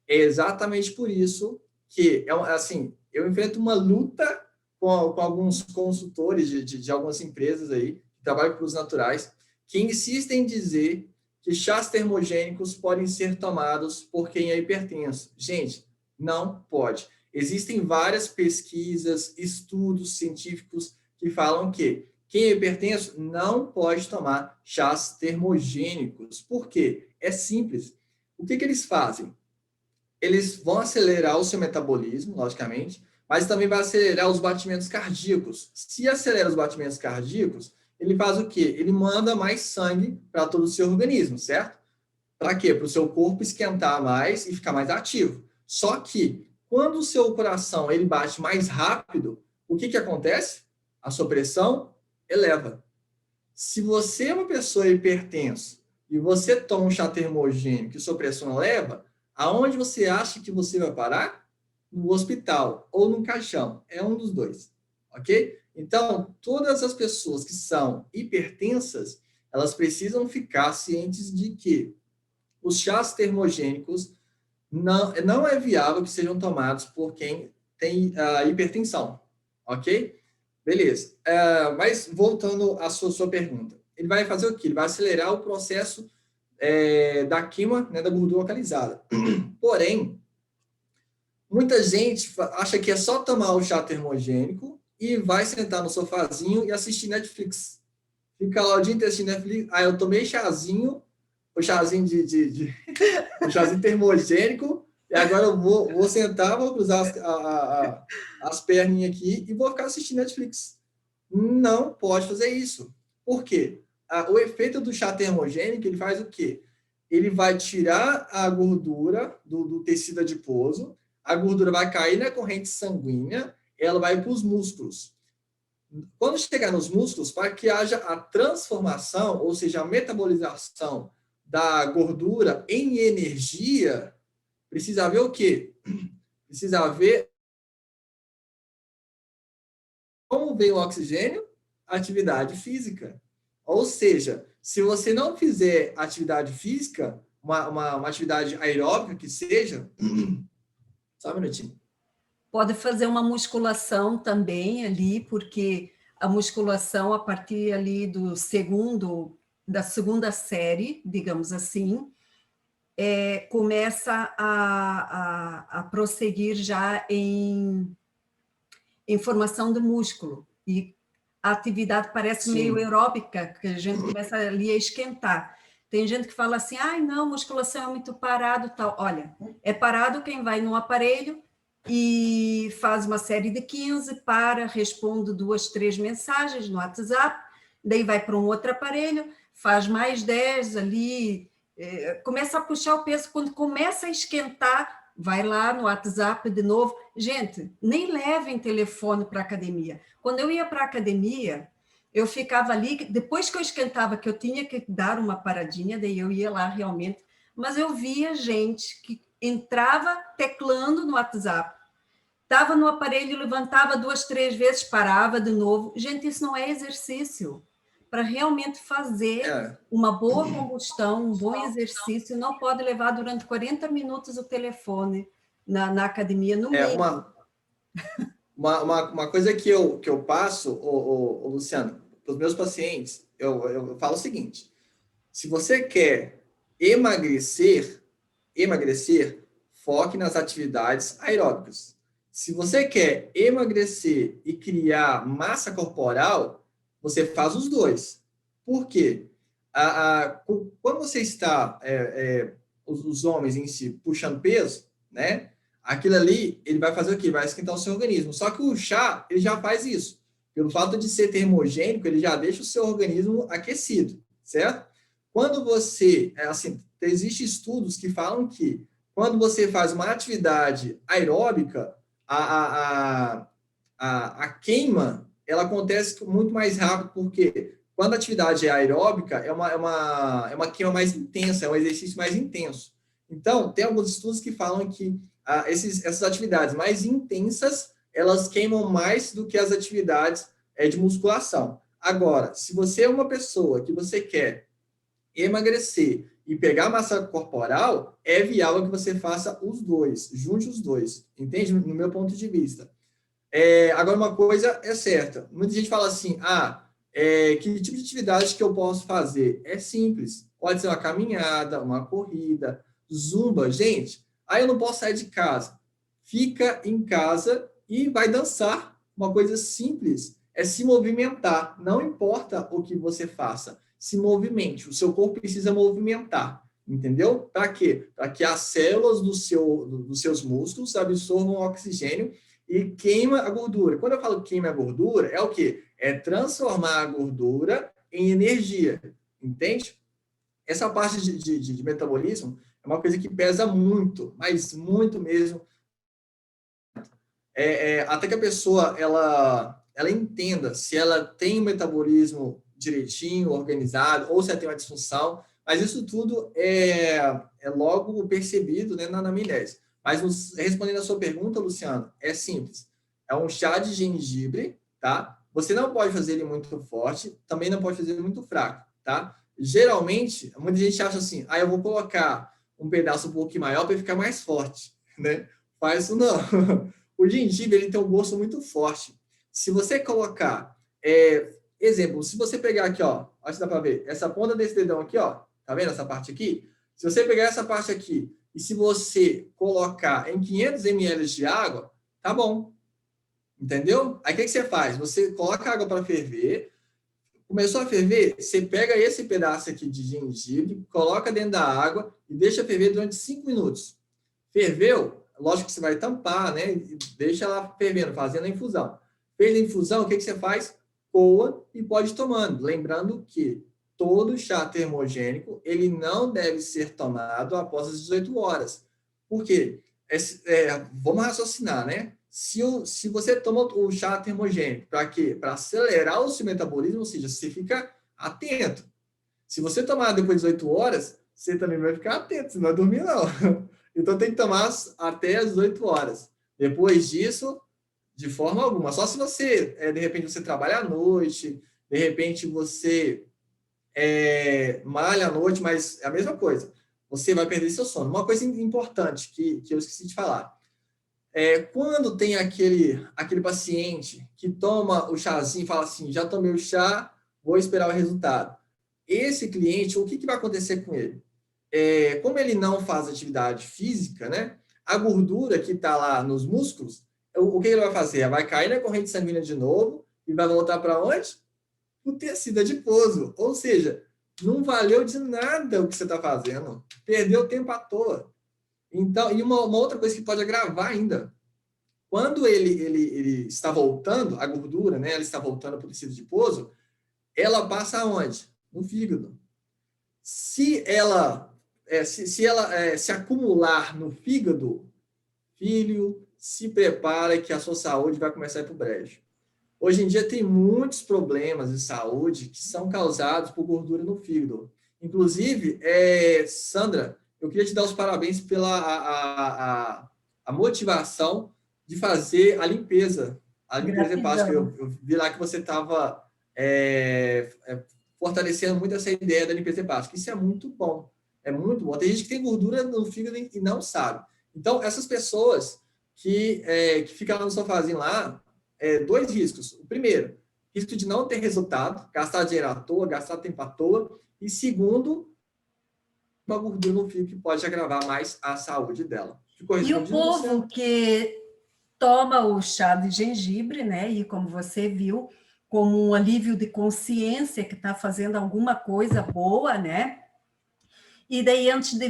É exatamente por isso que, assim, eu enfrento uma luta com alguns consultores de algumas empresas aí, que trabalham com produtos naturais, que insistem em dizer que chás termogênicos podem ser tomados por quem é hipertenso. Gente, não pode. Existem várias pesquisas, estudos científicos que falam que quem é hipertenso não pode tomar chás termogênicos. Por quê? É simples. O que eles fazem? Eles vão acelerar o seu metabolismo, logicamente, mas também vai acelerar os batimentos cardíacos. Se acelera os batimentos cardíacos, ele faz o quê? Ele manda mais sangue para todo o seu organismo, certo? Para quê? Para o seu corpo esquentar mais e ficar mais ativo. Só que, quando o seu coração ele bate mais rápido, o que acontece? A sua pressão eleva. Se você é uma pessoa hipertensa e você toma um chá termogênico e sua pressão eleva, aonde você acha que você vai parar? No hospital ou no caixão. É um dos dois, ok? Então, todas as pessoas que são hipertensas, elas precisam ficar cientes de que os chás termogênicos não é viável que sejam tomados por quem tem hipertensão, ok? Beleza. Mas, voltando à sua pergunta, ele vai fazer o quê? Ele vai acelerar o processo da queima, né, da gordura localizada. Porém, muita gente acha que é só tomar o chá termogênico e vai sentar no sofazinho e assistir Netflix. Fica lá o dia inteiro assistindo Netflix. Eu tomei chazinho, o chazinho o chazinho termogênico, e agora eu vou sentar, vou cruzar as perninhas aqui e vou ficar assistindo Netflix. Não pode fazer isso. Por quê? O efeito do chá termogênico, ele faz o quê? Ele vai tirar a gordura do tecido adiposo, a gordura vai cair na corrente sanguínea, ela vai para os músculos. Quando chegar nos músculos, para que haja a transformação, ou seja, a metabolização da gordura em energia, precisa haver o quê? Precisa haver como vem o oxigênio? Atividade física. Ou seja, se você não fizer atividade física, uma atividade aeróbica que seja, só um minutinho. Pode fazer uma musculação também ali, porque a musculação, a partir ali da segunda série, digamos assim, começa a prosseguir já em formação do músculo. E a atividade parece meio aeróbica, que a gente começa ali a esquentar. Tem gente que fala assim, não, musculação é muito parado, tal. Olha, é parado quem vai num aparelho e faz uma série de 15, responde 2, 3 mensagens no WhatsApp, daí vai para um outro aparelho, faz mais 10 ali, começa a puxar o peso, quando começa a esquentar, vai lá no WhatsApp de novo. Gente, nem levem telefone para a academia. Quando eu ia para a academia, eu ficava ali, depois que eu esquentava, que eu tinha que dar uma paradinha, daí eu ia lá realmente, mas eu via gente que entrava teclando no WhatsApp, estava no aparelho, levantava 2, 3 vezes, parava de novo. Gente, isso não é exercício. Para realmente fazer uma boa combustão, um bom exercício, não pode levar durante 40 minutos o telefone na academia, no mínimo. Uma coisa que eu passo, Luciano, para os meus pacientes, eu falo o seguinte: se você quer emagrecer, foque nas atividades aeróbicas. Se você quer emagrecer e criar massa corporal, você faz os dois. Por quê? Quando você está, os homens em si, puxando peso, né? Aquilo ali, ele vai fazer o quê? Vai esquentar o seu organismo. Só que o chá, ele já faz isso. Pelo fato de ser termogênico, ele já deixa o seu organismo aquecido, certo? Quando você, existem estudos que falam que quando você faz uma atividade aeróbica, a queima, ela acontece muito mais rápido, porque quando a atividade é aeróbica, é uma queima mais intensa, é um exercício mais intenso. Então, tem alguns estudos que falam que essas atividades mais intensas, elas queimam mais do que as atividades de musculação. Agora, se você é uma pessoa que você quer emagrecer e pegar massa corporal, é viável que você faça os dois, junte os dois, entende? No meu ponto de vista. Agora, uma coisa é certa, muita gente fala assim, que tipo de atividade que eu posso fazer? É simples, pode ser uma caminhada, uma corrida, zumba, gente, eu não posso sair de casa, fica em casa e vai dançar, uma coisa simples, é se movimentar, não importa o que você faça, se movimente, o seu corpo precisa movimentar, entendeu? Para quê? Para que as células dos seus músculos absorvam oxigênio e queima a gordura. Quando eu falo queima a gordura, é o quê? É transformar a gordura em energia, entende? Essa parte de metabolismo é uma coisa que pesa muito, mas muito mesmo. Até que a pessoa ela entenda se ela tem um metabolismo direitinho, organizado, ou se ela tem uma disfunção, mas isso tudo é logo percebido, né, na anamnese. Mas respondendo a sua pergunta, Luciano, é simples. É um chá de gengibre, tá? Você não pode fazer ele muito forte, também não pode fazer ele muito fraco, tá? Geralmente, muita gente acha assim, eu vou colocar um pedaço um pouquinho maior para ficar mais forte, né? Faz isso não. O gengibre, ele tem um gosto muito forte. Se você colocar, exemplo, se você pegar aqui, ó, acho que dá para ver, essa ponta desse dedão aqui, ó, tá vendo essa parte aqui? Se você pegar essa parte aqui e se você colocar em 500 ml de água, tá bom. Entendeu? Aí o que você faz? Você coloca a água para ferver, começou a ferver, você pega esse pedaço aqui de gengibre, coloca dentro da água e deixa ferver durante 5 minutos. Ferveu, lógico que você vai tampar, né? E deixa ela fervendo, fazendo a infusão. Fez a infusão, o que você faz? Coa e pode ir tomando. Lembrando que todo chá termogênico, ele não deve ser tomado após as 18 horas. Por quê? Vamos raciocinar, né? Se você toma o chá termogênico, para quê? Para acelerar o seu metabolismo, ou seja, você fica atento. Se você tomar depois de 18 horas, você também vai ficar atento, você não vai dormir, não. Então, tem que tomar até as 18 horas. Depois disso, de forma alguma. Só se você, de repente, você trabalha à noite, de repente, você malha à noite, mas é a mesma coisa. Você vai perder seu sono. Uma coisa importante que eu esqueci de falar. Quando tem aquele paciente que toma o chazinho e fala assim, já tomei o chá, vou esperar o resultado. Esse cliente, o que vai acontecer com ele? Como ele não faz atividade física, né? A gordura que está lá nos músculos, o que ele vai fazer? Vai cair na corrente sanguínea de novo e vai voltar para onde? O tecido adiposo. Ou seja, não valeu de nada o que você está fazendo. Perdeu tempo à toa. Então, e uma outra coisa que pode agravar ainda. Quando ele está voltando, a gordura, né? Ela está voltando para o tecido adiposo, ela passa aonde? No fígado. Se ela se acumular no fígado, filho, se prepara que a sua saúde vai começar a ir para o brejo. Hoje em dia tem muitos problemas de saúde que são causados por gordura no fígado. Inclusive, Sandra, eu queria te dar os parabéns pela a motivação de fazer a limpeza hepática. Eu vi lá que você estava fortalecendo muito essa ideia da limpeza hepática. Isso é muito bom. É muito bom. Tem gente que tem gordura no fígado e não sabe. Então, essas pessoas que ficam lá no sofazinho lá, dois riscos. O primeiro, risco de não ter resultado, gastar dinheiro à toa, gastar tempo à toa. E segundo, uma gordura no fígado que pode agravar mais a saúde dela. E o povo que toma o chá de gengibre, né? E como você viu, como um alívio de consciência que está fazendo alguma coisa boa, né? E daí, antes de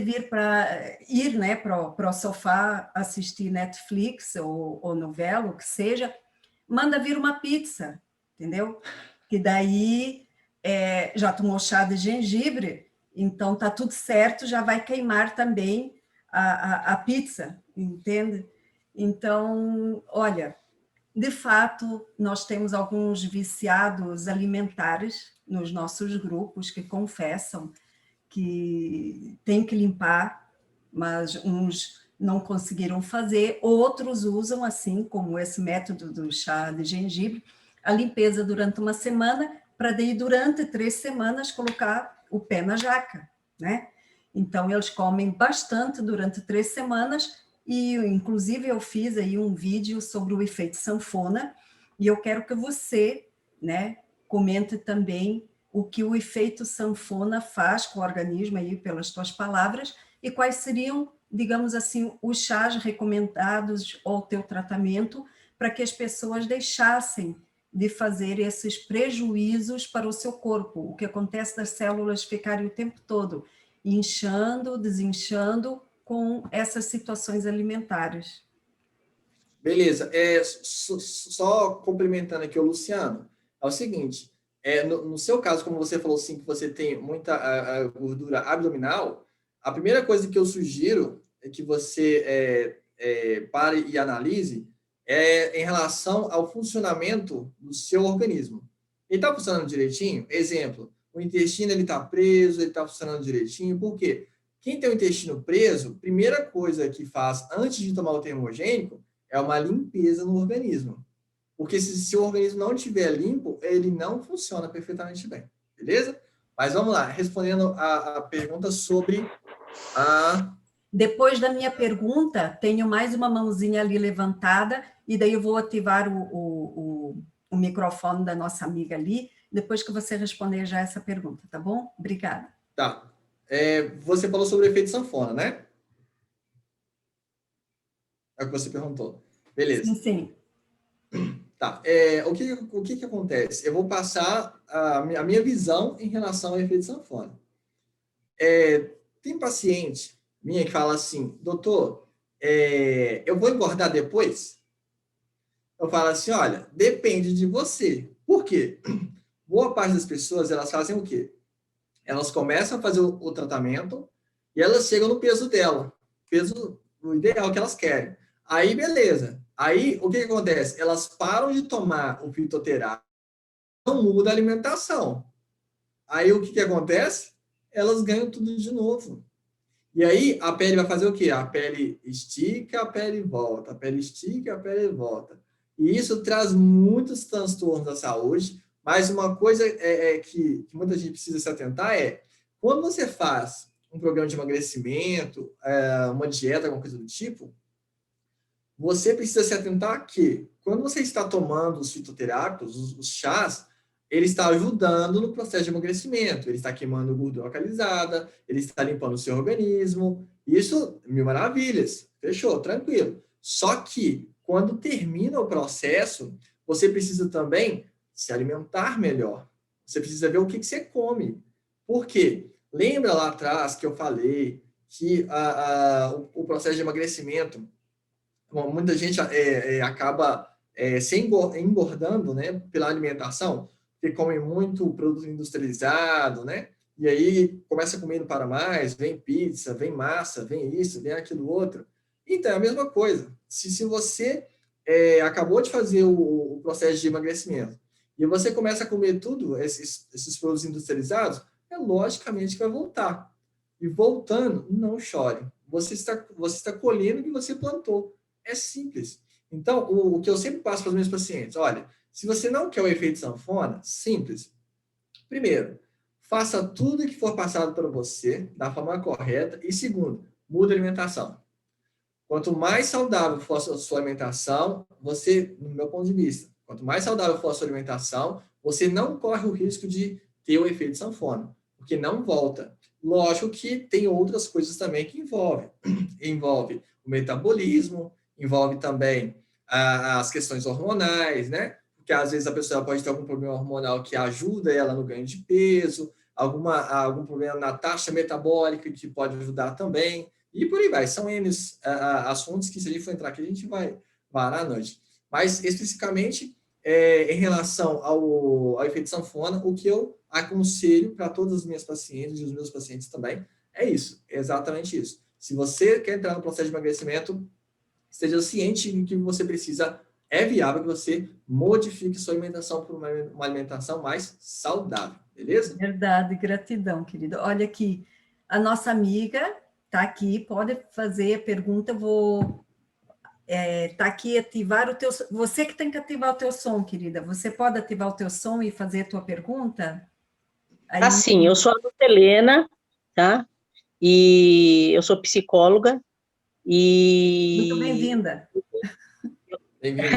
ir né, para o sofá assistir Netflix ou novela, o que seja, manda vir uma pizza, entendeu? Que daí já tomou chá de gengibre, então tá tudo certo, já vai queimar também a pizza, entende? Então, olha, de fato, nós temos alguns viciados alimentares, nos nossos grupos que confessam que tem que limpar, mas uns não conseguiram fazer, outros usam, assim como esse método do chá de gengibre, a limpeza durante uma semana, para daí durante 3 semanas colocar o pé na jaca, né? Então eles comem bastante durante 3 semanas, e inclusive eu fiz aí um vídeo sobre o efeito sanfona, e eu quero que você, né, comente também o que o efeito sanfona faz com o organismo, aí pelas tuas palavras, e quais seriam, digamos assim, os chás recomendados ao teu tratamento para que as pessoas deixassem de fazer esses prejuízos para o seu corpo. O que acontece das células ficarem o tempo todo inchando, desinchando com essas situações alimentares. Beleza. Só complementando aqui o Luciano, é o seguinte, no seu caso, como você falou assim, que você tem muita a gordura abdominal, a primeira coisa que eu sugiro é que você pare e analise em relação ao funcionamento do seu organismo. Ele está funcionando direitinho? Exemplo, o intestino está preso, ele está funcionando direitinho. Por quê? Quem tem o intestino preso, primeira coisa que faz antes de tomar o termogênico é uma limpeza no organismo. Porque se o organismo não estiver limpo, ele não funciona perfeitamente bem. Beleza? Mas vamos lá, respondendo a pergunta sobre a... Depois da minha pergunta, tenho mais uma mãozinha ali levantada, e daí eu vou ativar o microfone da nossa amiga ali, depois que você responder já essa pergunta, tá bom? Obrigada. Tá. Você falou sobre o efeito sanfona, né? É o que você perguntou. Beleza. Sim, sim. Tá. O que acontece? Eu vou passar a minha visão em relação ao efeito sanfona. Tem paciente minha que fala assim, doutor, eu vou engordar depois? Eu falo assim, olha, depende de você. Por quê? Boa parte das pessoas, elas fazem o quê? Elas começam a fazer o tratamento e elas chegam no peso dela, peso ideal que elas querem. Aí, beleza. Aí, o que acontece? Elas param de tomar o fitoterápico, não muda a alimentação. Aí, o que acontece? Elas ganham tudo de novo. E aí, a pele vai fazer o quê? A pele estica, a pele volta. A pele estica, a pele volta. E isso traz muitos transtornos da saúde, mas uma coisa que muita gente precisa se atentar quando você faz um programa de emagrecimento, uma dieta, alguma coisa do tipo, você precisa se atentar que, quando você está tomando os fitoterápicos, os chás, ele está ajudando no processo de emagrecimento, ele está queimando gordura localizada, ele está limpando o seu organismo, isso, mil maravilhas, fechou, tranquilo. Só que, quando termina o processo, você precisa também se alimentar melhor, você precisa ver o que você come. Por quê? Lembra lá atrás que eu falei que o processo de emagrecimento, muita gente acaba se engordando, né, pela alimentação, porque come muito produto industrializado, né, e aí começa comendo para mais, vem pizza, vem massa, vem isso, vem aquilo outro. Então, é a mesma coisa. Se você acabou de fazer o processo de emagrecimento e você começa a comer tudo, esses produtos industrializados, logicamente que vai voltar. E voltando, não chore. Você está colhendo o que você plantou. É simples. Então, o que eu sempre passo para os meus pacientes, olha, se você não quer o efeito sanfona, simples. Primeiro, faça tudo que for passado para você da forma correta. E segundo, muda a alimentação. Quanto mais saudável for a sua alimentação, você, no meu ponto de vista, quanto mais saudável for a sua alimentação, você não corre o risco de ter o efeito sanfona, porque não volta. Lógico que tem outras coisas também que envolve o metabolismo, envolve também as questões hormonais, né? Porque às vezes a pessoa pode ter algum problema hormonal que ajuda ela no ganho de peso, algum problema na taxa metabólica que pode ajudar também, e por aí vai. São N assuntos que, se a gente for entrar aqui, a gente vai varar a noite. Mas, especificamente, em relação ao efeito sanfona, o que eu aconselho para todas as minhas pacientes e os meus pacientes também é isso, é exatamente isso. Se você quer entrar no processo de emagrecimento, esteja ciente de que você precisa, é viável que você modifique sua alimentação por uma alimentação mais saudável, Beleza? Verdade, gratidão, querido. Olha aqui, a nossa amiga está aqui, pode fazer a pergunta, tá aqui ativar o teu... Você que tem que ativar o teu som, querida. Você pode ativar o teu som e fazer a tua pergunta? Aí, Assim, eu sou a Dona Helena, tá? E eu sou psicóloga muito e bem-vinda. Bem-vindo.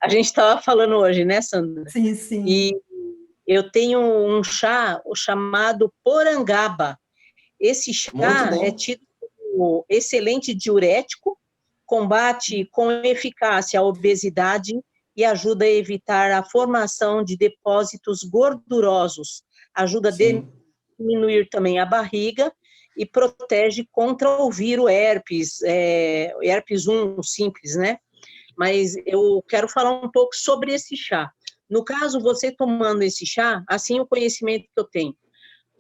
a gente estava falando hoje, né, Sandra? Sim, sim. E eu tenho um chá chamado porangaba. Esse Muito chá bom. é tido como excelente diurético, combate com eficácia a obesidade e ajuda a evitar a formação de depósitos gordurosos. Ajuda a Sim. diminuir também a barriga e protege contra o vírus herpes, herpes 1 simples, né? Mas eu quero falar um pouco sobre esse chá. No caso, você tomando esse chá, assim o conhecimento que eu tenho,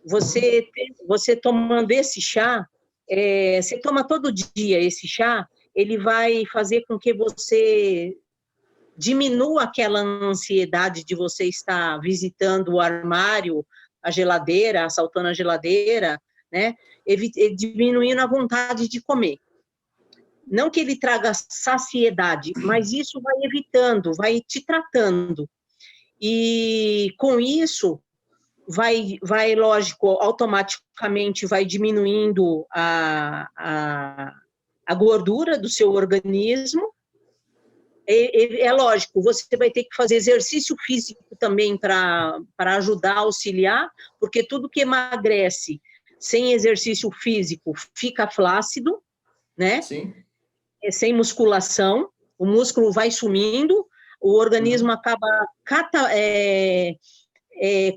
você tomando esse chá, você toma todo dia esse chá, ele vai fazer com que você diminua aquela ansiedade de você estar visitando o armário, a geladeira, assaltando a geladeira, né? Diminuindo a vontade de comer. Não que ele traga saciedade, mas isso vai evitando, vai te tratando. E com isso, lógico, automaticamente vai diminuindo a gordura do seu organismo. É lógico, você vai ter que fazer exercício físico também para ajudar a auxiliar, porque tudo que emagrece sem exercício físico fica flácido, né? Sim. Sem musculação, o músculo vai sumindo, o organismo acaba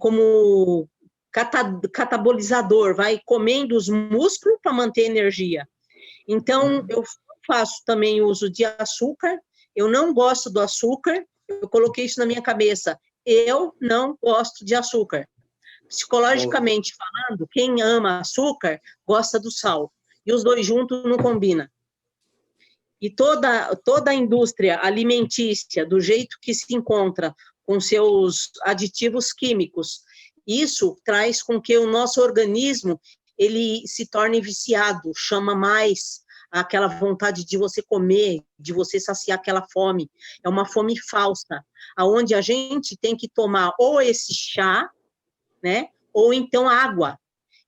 como catabolizador, vai comendo os músculos para manter energia. Então, eu faço também uso de açúcar, eu não gosto do açúcar, eu coloquei isso na minha cabeça, eu não gosto de açúcar. Psicologicamente falando, quem ama açúcar, gosta do sal, e os dois juntos não combinam. E toda a indústria alimentícia, do jeito que se encontra, com seus aditivos químicos, isso traz com que o nosso organismo ele se torne viciado, chama mais aquela vontade de você comer, de você saciar aquela fome. É uma fome falsa, aonde a gente tem que tomar ou esse chá, né, ou então água.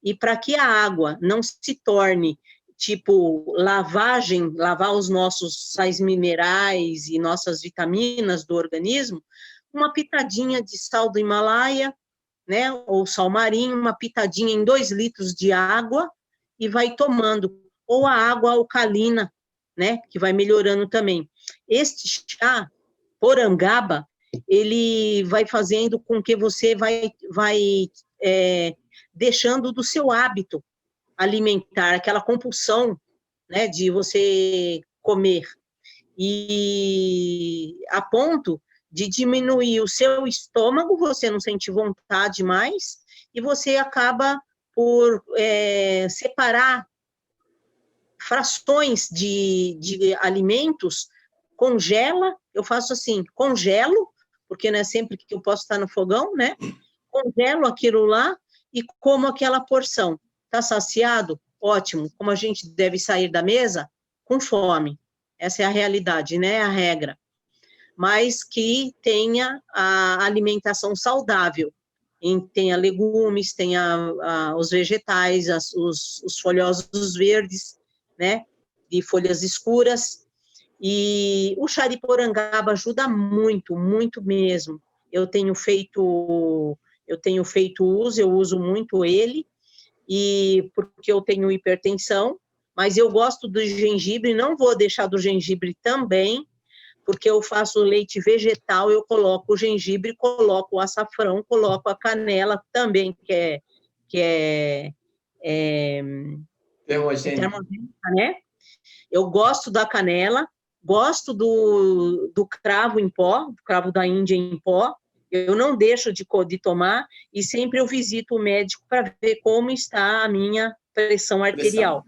E para que a água não se torne tipo lavar os nossos sais minerais e nossas vitaminas do organismo, uma pitadinha de sal do Himalaia, né, ou sal marinho, uma pitadinha em 2 litros de água e vai tomando, ou a água alcalina, né, que vai melhorando também. Este chá, porangaba, ele vai fazendo com que você vai deixando do seu hábito alimentar, aquela compulsão, né, de você comer, e a ponto de diminuir o seu estômago, você não sente vontade mais, e você acaba por separar frações de alimentos, congela, eu faço assim, congelo, porque não é sempre que eu posso estar no fogão, né? Congelo aquilo lá e como aquela porção. Está saciado? Ótimo. Como a gente deve sair da mesa? Com fome. Essa é a realidade, né? A regra. Mas que tenha a alimentação saudável. Tenha legumes, tenha os vegetais, os folhosos verdes, né? De folhas escuras. E o chá de porangaba ajuda muito, muito mesmo. Eu tenho feito uso, eu uso muito ele, e porque eu tenho hipertensão, mas eu gosto do gengibre, não vou deixar do gengibre também, porque eu faço leite vegetal, eu coloco o gengibre, coloco o açafrão, coloco a canela também, que é termogênica, né? Eu gosto da canela, gosto do cravo em pó, do cravo da Índia em pó, eu não deixo de tomar, e sempre eu visito o médico para ver como está a minha pressão arterial.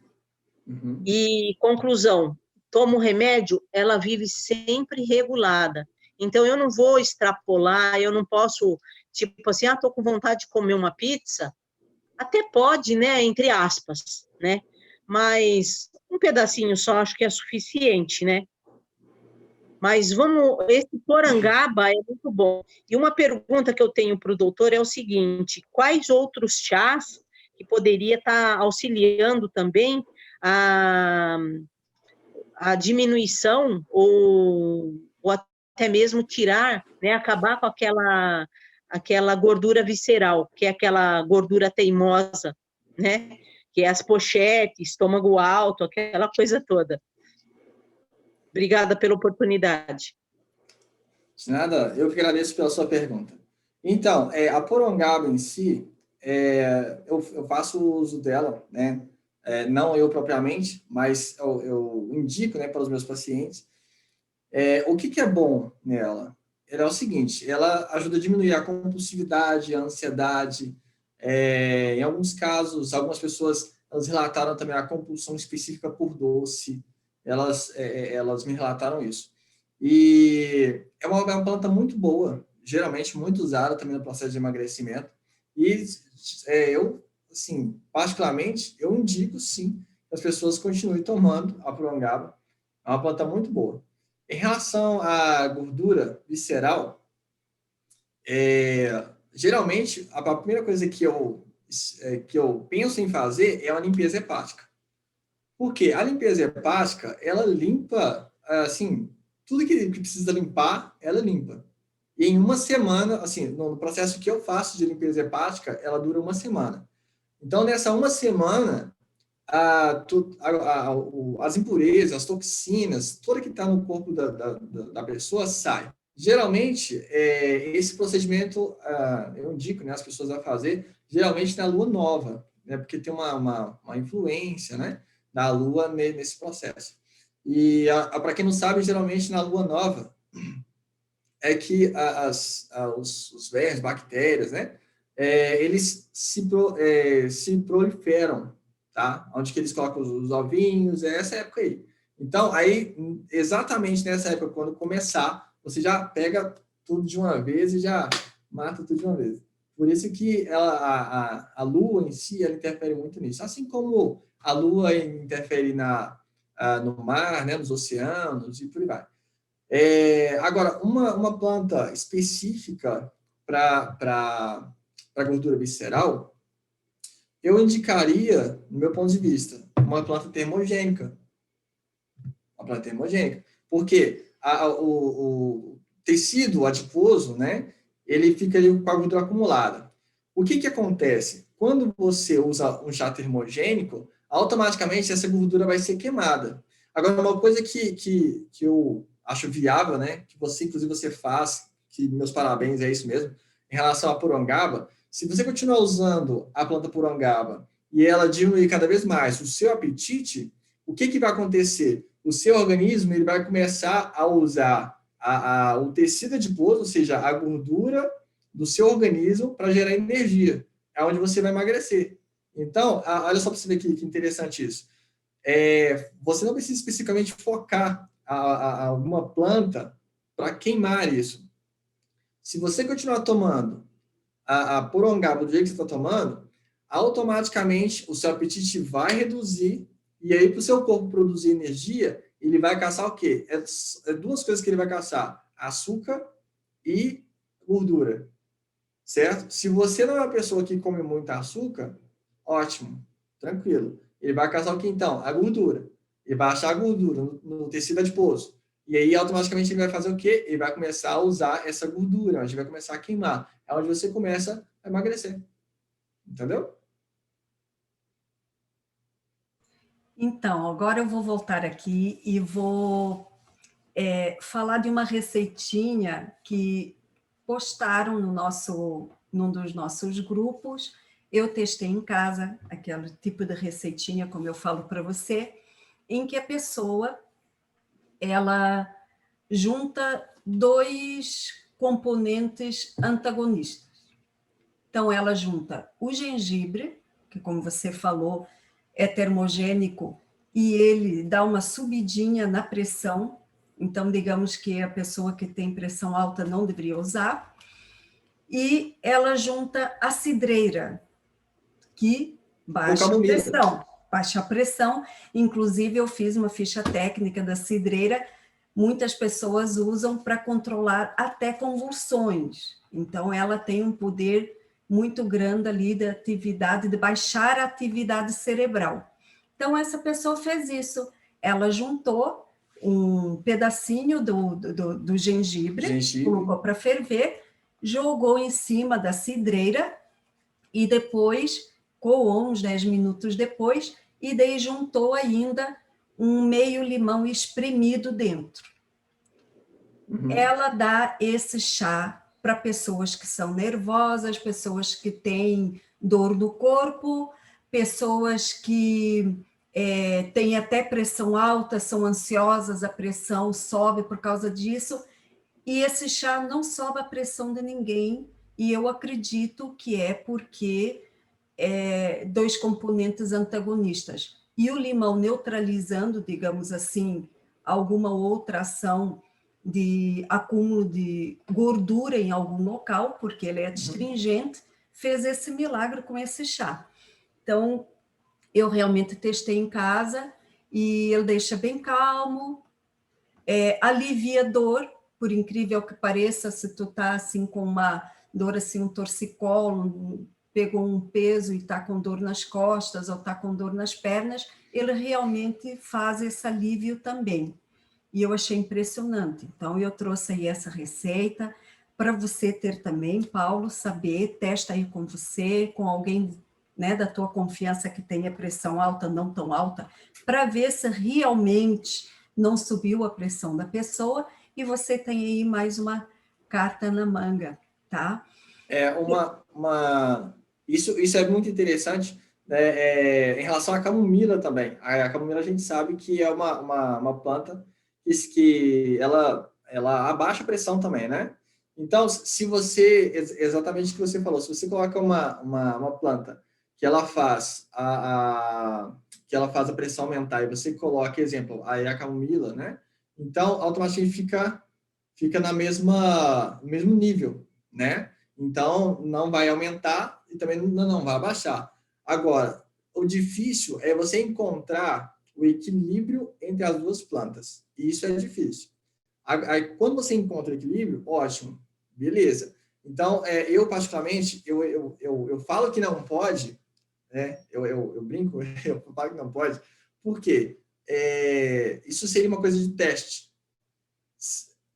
Uhum. E, conclusão, tomo remédio, ela vive sempre regulada. Então, eu não vou extrapolar, eu não posso tipo assim, tô com vontade de comer uma pizza, até pode, né, entre aspas, né, mas um pedacinho só acho que é suficiente, né. Mas esse porangaba é muito bom. E uma pergunta que eu tenho para o doutor é o seguinte: quais outros chás que poderia estar auxiliando também a, a diminuição ou até mesmo tirar, né, acabar com aquela gordura visceral, que é aquela gordura teimosa, né? Que é as pochetes, estômago alto, aquela coisa toda. Obrigada pela oportunidade. De nada, eu que agradeço pela sua pergunta. Então, a porongaba em si, eu faço uso dela, né? Não eu propriamente, mas eu indico, né, para os meus pacientes. O que é bom nela? Ela é o seguinte, ela ajuda a diminuir a compulsividade, a ansiedade. Em alguns casos, algumas pessoas elas relataram também a compulsão específica por doce. Elas me relataram isso. E é uma planta muito boa, geralmente muito usada também no processo de emagrecimento. E eu, assim, particularmente, eu indico sim que as pessoas continuem tomando a porongaba. É uma planta muito boa. Em relação à gordura visceral, geralmente a primeira coisa que eu penso em fazer é uma limpeza hepática. Porque a limpeza hepática, ela limpa, assim, tudo que precisa limpar, ela limpa. E em uma semana, assim, no processo que eu faço de limpeza hepática, ela dura uma semana. Então, nessa uma semana, as impurezas, as toxinas, tudo que está no corpo da pessoa sai. Geralmente, esse procedimento, eu indico, né, as pessoas a fazer, geralmente na lua nova, né, porque tem uma influência, né, da lua nesse processo. E, para quem não sabe, geralmente na lua nova é que os vermes, bactérias, né, eles se proliferam, tá? Onde que eles colocam os ovinhos, é essa época aí. Então, aí, exatamente nessa época, quando começar, você já pega tudo de uma vez e já mata tudo de uma vez. Por isso que a Lua em si, ela interfere muito nisso. Assim como a Lua interfere no mar, né, nos oceanos e por aí vai. Agora, uma planta específica para gordura visceral, eu indicaria, no meu ponto de vista, uma planta termogênica. Uma planta termogênica. Porque o tecido adiposo, né, ele fica ali com a gordura acumulada. O que acontece? Quando você usa um chá termogênico, automaticamente essa gordura vai ser queimada. Agora, uma coisa que eu acho viável, né, que inclusive você faz, que meus parabéns, é isso mesmo, em relação à porongaba, se você continuar usando a planta porongaba e ela diminuir cada vez mais o seu apetite, o que vai acontecer? O seu organismo ele vai começar a usar o tecido adiposo, ou seja, a gordura do seu organismo para gerar energia. É onde você vai emagrecer. Então, olha só para você ver que interessante isso. Você não precisa especificamente focar alguma planta para queimar isso. Se você continuar tomando a porongaba do jeito que você está tomando, automaticamente o seu apetite vai reduzir e aí para o seu corpo produzir energia, ele vai caçar o quê? Duas coisas que ele vai caçar: açúcar e gordura, certo? Se você não é uma pessoa que come muito açúcar, ótimo, tranquilo. Ele vai caçar o quê, então? A gordura. Ele vai achar a gordura no tecido adiposo. E aí, automaticamente, ele vai fazer o quê? Ele vai começar a usar essa gordura, onde vai começar a queimar. É onde você começa a emagrecer. Entendeu? Então, agora eu vou voltar aqui e vou falar de uma receitinha que postaram num dos nossos grupos. Eu testei em casa, aquele tipo de receitinha, como eu falo para você, em que a pessoa ela junta dois componentes antagonistas. Então, ela junta o gengibre, que, como você falou, é termogênico, e ele dá uma subidinha na pressão. Então, digamos que a pessoa que tem pressão alta não deveria usar. e ela junta a cidreira, que baixa a camomila. pressão. Baixa a pressão. Inclusive, eu fiz uma ficha técnica da cidreira. Muitas pessoas usam para controlar até convulsões. Então, ela tem um poder muito grande ali de atividade, de baixar a atividade cerebral. Então, essa pessoa fez isso. Ela juntou um pedacinho do gengibre, colocou para ferver, jogou em cima da cidreira e depois, coou uns 10 minutos depois, e daí juntou ainda um meio limão espremido dentro. Ela dá esse chá para pessoas que são nervosas, pessoas que têm dor do corpo, pessoas que têm até pressão alta, são ansiosas, a pressão sobe por causa disso, e esse chá não sobe a pressão de ninguém, e eu acredito que é porque dois componentes antagonistas. E o limão neutralizando, digamos assim, alguma outra ação de acúmulo de gordura em algum local, porque ele é astringente, fez esse milagre com esse chá. Então, eu realmente testei em casa e ele deixa bem calmo, alivia dor, por incrível que pareça, se tu tá assim com uma dor, assim, um torcicolo, pegou um peso e está com dor nas costas ou está com dor nas pernas, ele realmente faz esse alívio também. E eu achei impressionante. Então, eu trouxe aí essa receita para você ter também, Paulo, saber, testa aí com você, com alguém, né, da tua confiança que tenha pressão alta, não tão alta, para ver se realmente não subiu a pressão da pessoa, e você tem aí mais uma carta na manga, tá? Isso é muito interessante, né, em relação à camomila também. A camomila a gente sabe que é uma planta que ela abaixa a pressão também, né? Então, se você, exatamente o que você falou, se você coloca uma planta que ela faz que ela faz a pressão aumentar e você coloca, exemplo, aí a camomila, né? Então, automaticamente fica no mesmo nível, né? Então, não vai aumentar e também não vai abaixar. Agora, o difícil é você encontrar o equilíbrio entre as duas plantas. E isso é difícil. Aí, quando você encontra o equilíbrio, ótimo, beleza. Então, eu particularmente, eu falo que não pode, né? Eu brinco, eu falo que não pode, porque isso seria uma coisa de teste.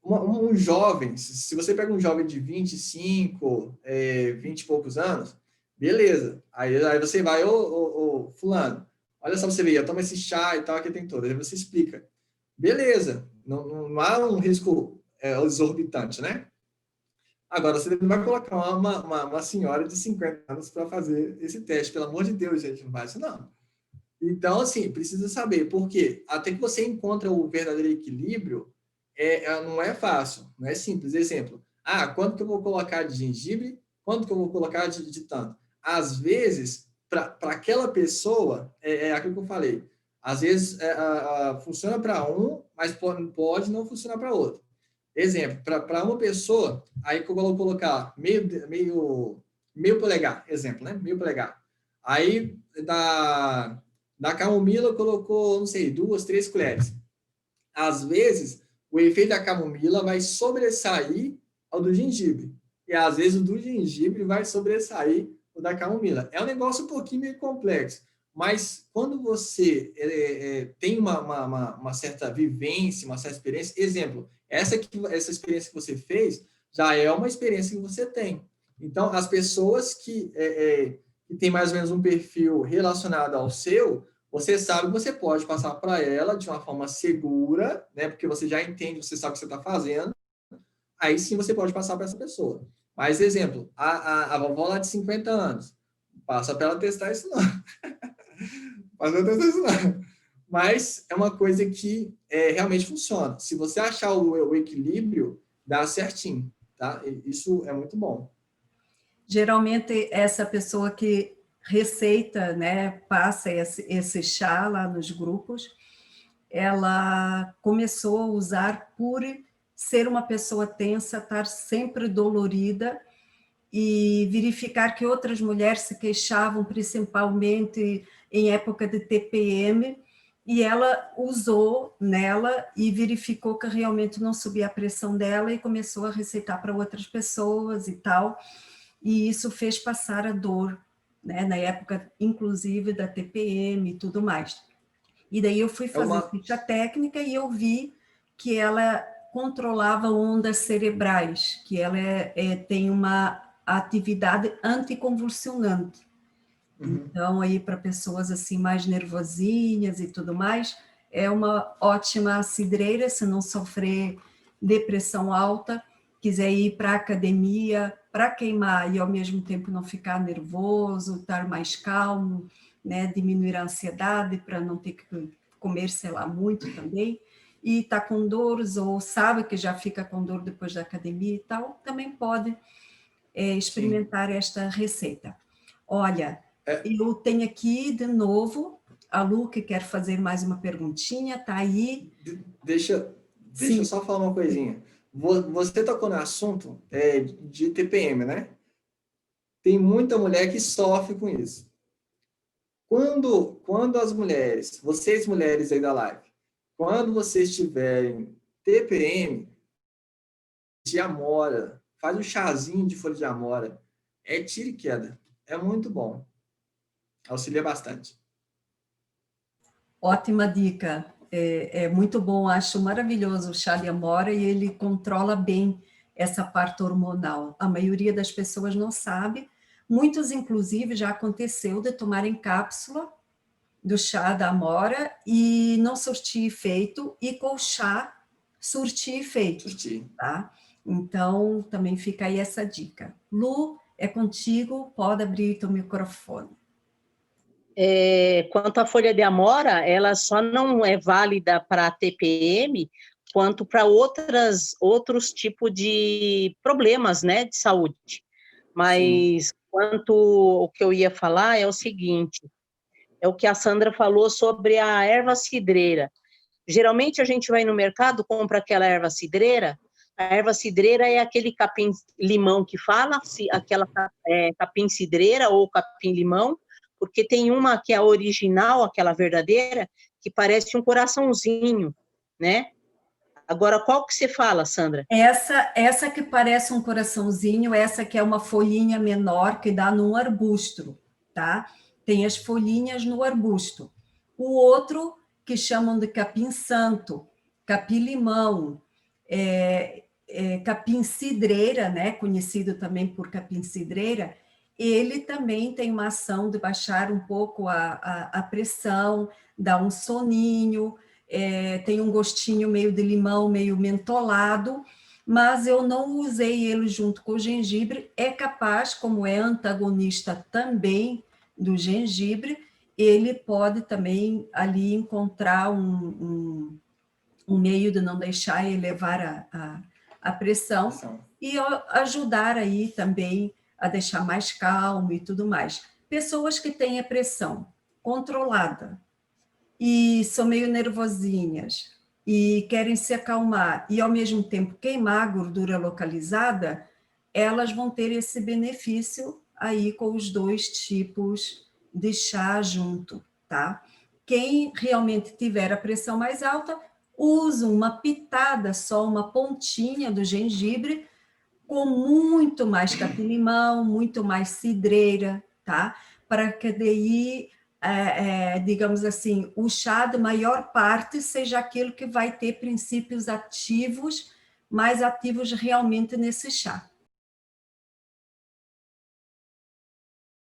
Um jovem, se você pega um jovem de 25, 20 e poucos anos, beleza. Aí você vai, fulano, olha só pra você ver, eu tomo esse chá e tal, aqui tem todo. Aí você explica. Beleza, não há um risco exorbitante, né? Agora, você não vai colocar uma senhora de 50 anos para fazer esse teste. Pelo amor de Deus, gente, não faz isso não. Então, assim, precisa saber. Por quê? Até que você encontra o verdadeiro equilíbrio, não é fácil, não é simples. Exemplo, quanto que eu vou colocar de gengibre, quanto que eu vou colocar de tanto? Às vezes, para aquela pessoa, é aquilo que eu falei, às vezes funciona para um, mas pode não funcionar para outro. Exemplo, para uma pessoa, aí que eu vou colocar meio polegar, exemplo, né? Meio polegar. Aí, da camomila, colocou, não sei, 2, 3 colheres. Às vezes, o efeito da camomila vai sobressair ao do gengibre. E às vezes o do gengibre vai sobressair o da camomila. É um negócio um pouquinho meio complexo. Mas quando você tem uma certa vivência, uma certa experiência, exemplo, essa experiência que você fez já é uma experiência que você tem. Então, as pessoas que têm mais ou menos um perfil relacionado ao seu, você sabe que você pode passar para ela de uma forma segura, né? Porque você já entende, você sabe o que você está fazendo. Aí sim você pode passar para essa pessoa. Mas, exemplo, a vovó lá de 50 anos, passa para ela testar isso não. Passa para ela testar isso não. Mas é uma coisa que realmente funciona. Se você achar o equilíbrio, dá certinho, tá? Isso é muito bom. Geralmente, essa pessoa que receita, né, passa esse chá lá nos grupos, ela começou a usar por ser uma pessoa tensa, estar sempre dolorida, e verificar que outras mulheres se queixavam, principalmente em época de TPM, e ela usou nela e verificou que realmente não subia a pressão dela e começou a receitar para outras pessoas e tal, e isso fez passar a dor, né, na época, inclusive, da TPM e tudo mais. E daí eu fui fazer ficha técnica e eu vi que ela controlava ondas cerebrais, que ela tem uma atividade anticonvulsionante. Então, aí para pessoas assim mais nervosinhas e tudo mais, é uma ótima cidreira, se não sofrer depressão alta, quiser ir para a academia, para queimar e ao mesmo tempo não ficar nervoso, estar mais calmo, né, diminuir a ansiedade para não ter que comer, sei lá, muito também, e está com dores ou sabe que já fica com dor depois da academia e tal, também pode experimentar essa receita. Olha, eu tenho aqui de novo a Lu, que quer fazer mais uma perguntinha, está aí. Deixa eu só falar uma coisinha. Você tocou no assunto de TPM, né? Tem muita mulher que sofre com isso. Quando as mulheres, vocês mulheres aí da live, quando vocês tiverem TPM, de amora, faz um chazinho de folha de amora, é tiro e queda, é muito bom, auxilia bastante. Ótima dica, é muito bom, acho maravilhoso o chá de amora e ele controla bem essa parte hormonal. A maioria das pessoas não sabe, muitos inclusive já aconteceu de tomarem cápsula do chá da amora e não surtir efeito, e com o chá surtir efeito. Tá? Então, também fica aí essa dica. Lu, é contigo, pode abrir teu microfone. Quanto à folha de amora, ela só não é válida para TPM, quanto para outros tipos de problemas, né, de saúde. Mas, quanto o que eu ia falar é o seguinte, é o que a Sandra falou sobre a erva cidreira. Geralmente, a gente vai no mercado, compra aquela erva cidreira, a erva cidreira é aquele capim-limão que fala, aquela capim-cidreira ou capim-limão, porque tem uma que é a original, aquela verdadeira, que parece um coraçãozinho, né? Agora, qual que você fala, Sandra? Essa que parece um coraçãozinho, essa que é uma folhinha menor que dá num arbusto, tá? Tem as folhinhas no arbusto. O outro, que chamam de capim-santo, capim-limão, capim-cidreira, né? Conhecido também por capim-cidreira, ele também tem uma ação de baixar um pouco a pressão, dar um soninho, tem um gostinho meio de limão, meio mentolado, mas eu não usei ele junto com o gengibre. É capaz, como é antagonista também do gengibre, ele pode também ali encontrar um meio de não deixar elevar a pressão e ajudar aí também a deixar mais calmo e tudo mais. Pessoas que têm a pressão controlada e são meio nervosinhas e querem se acalmar e, ao mesmo tempo, queimar a gordura localizada, elas vão ter esse benefício aí com os dois tipos de chá junto, tá? Quem realmente tiver a pressão mais alta, usa uma pitada, só uma pontinha do gengibre, com muito mais capim-limão, muito mais cidreira, tá? Para que daí, digamos assim, o chá de maior parte seja aquilo que vai ter princípios ativos, mais ativos realmente nesse chá.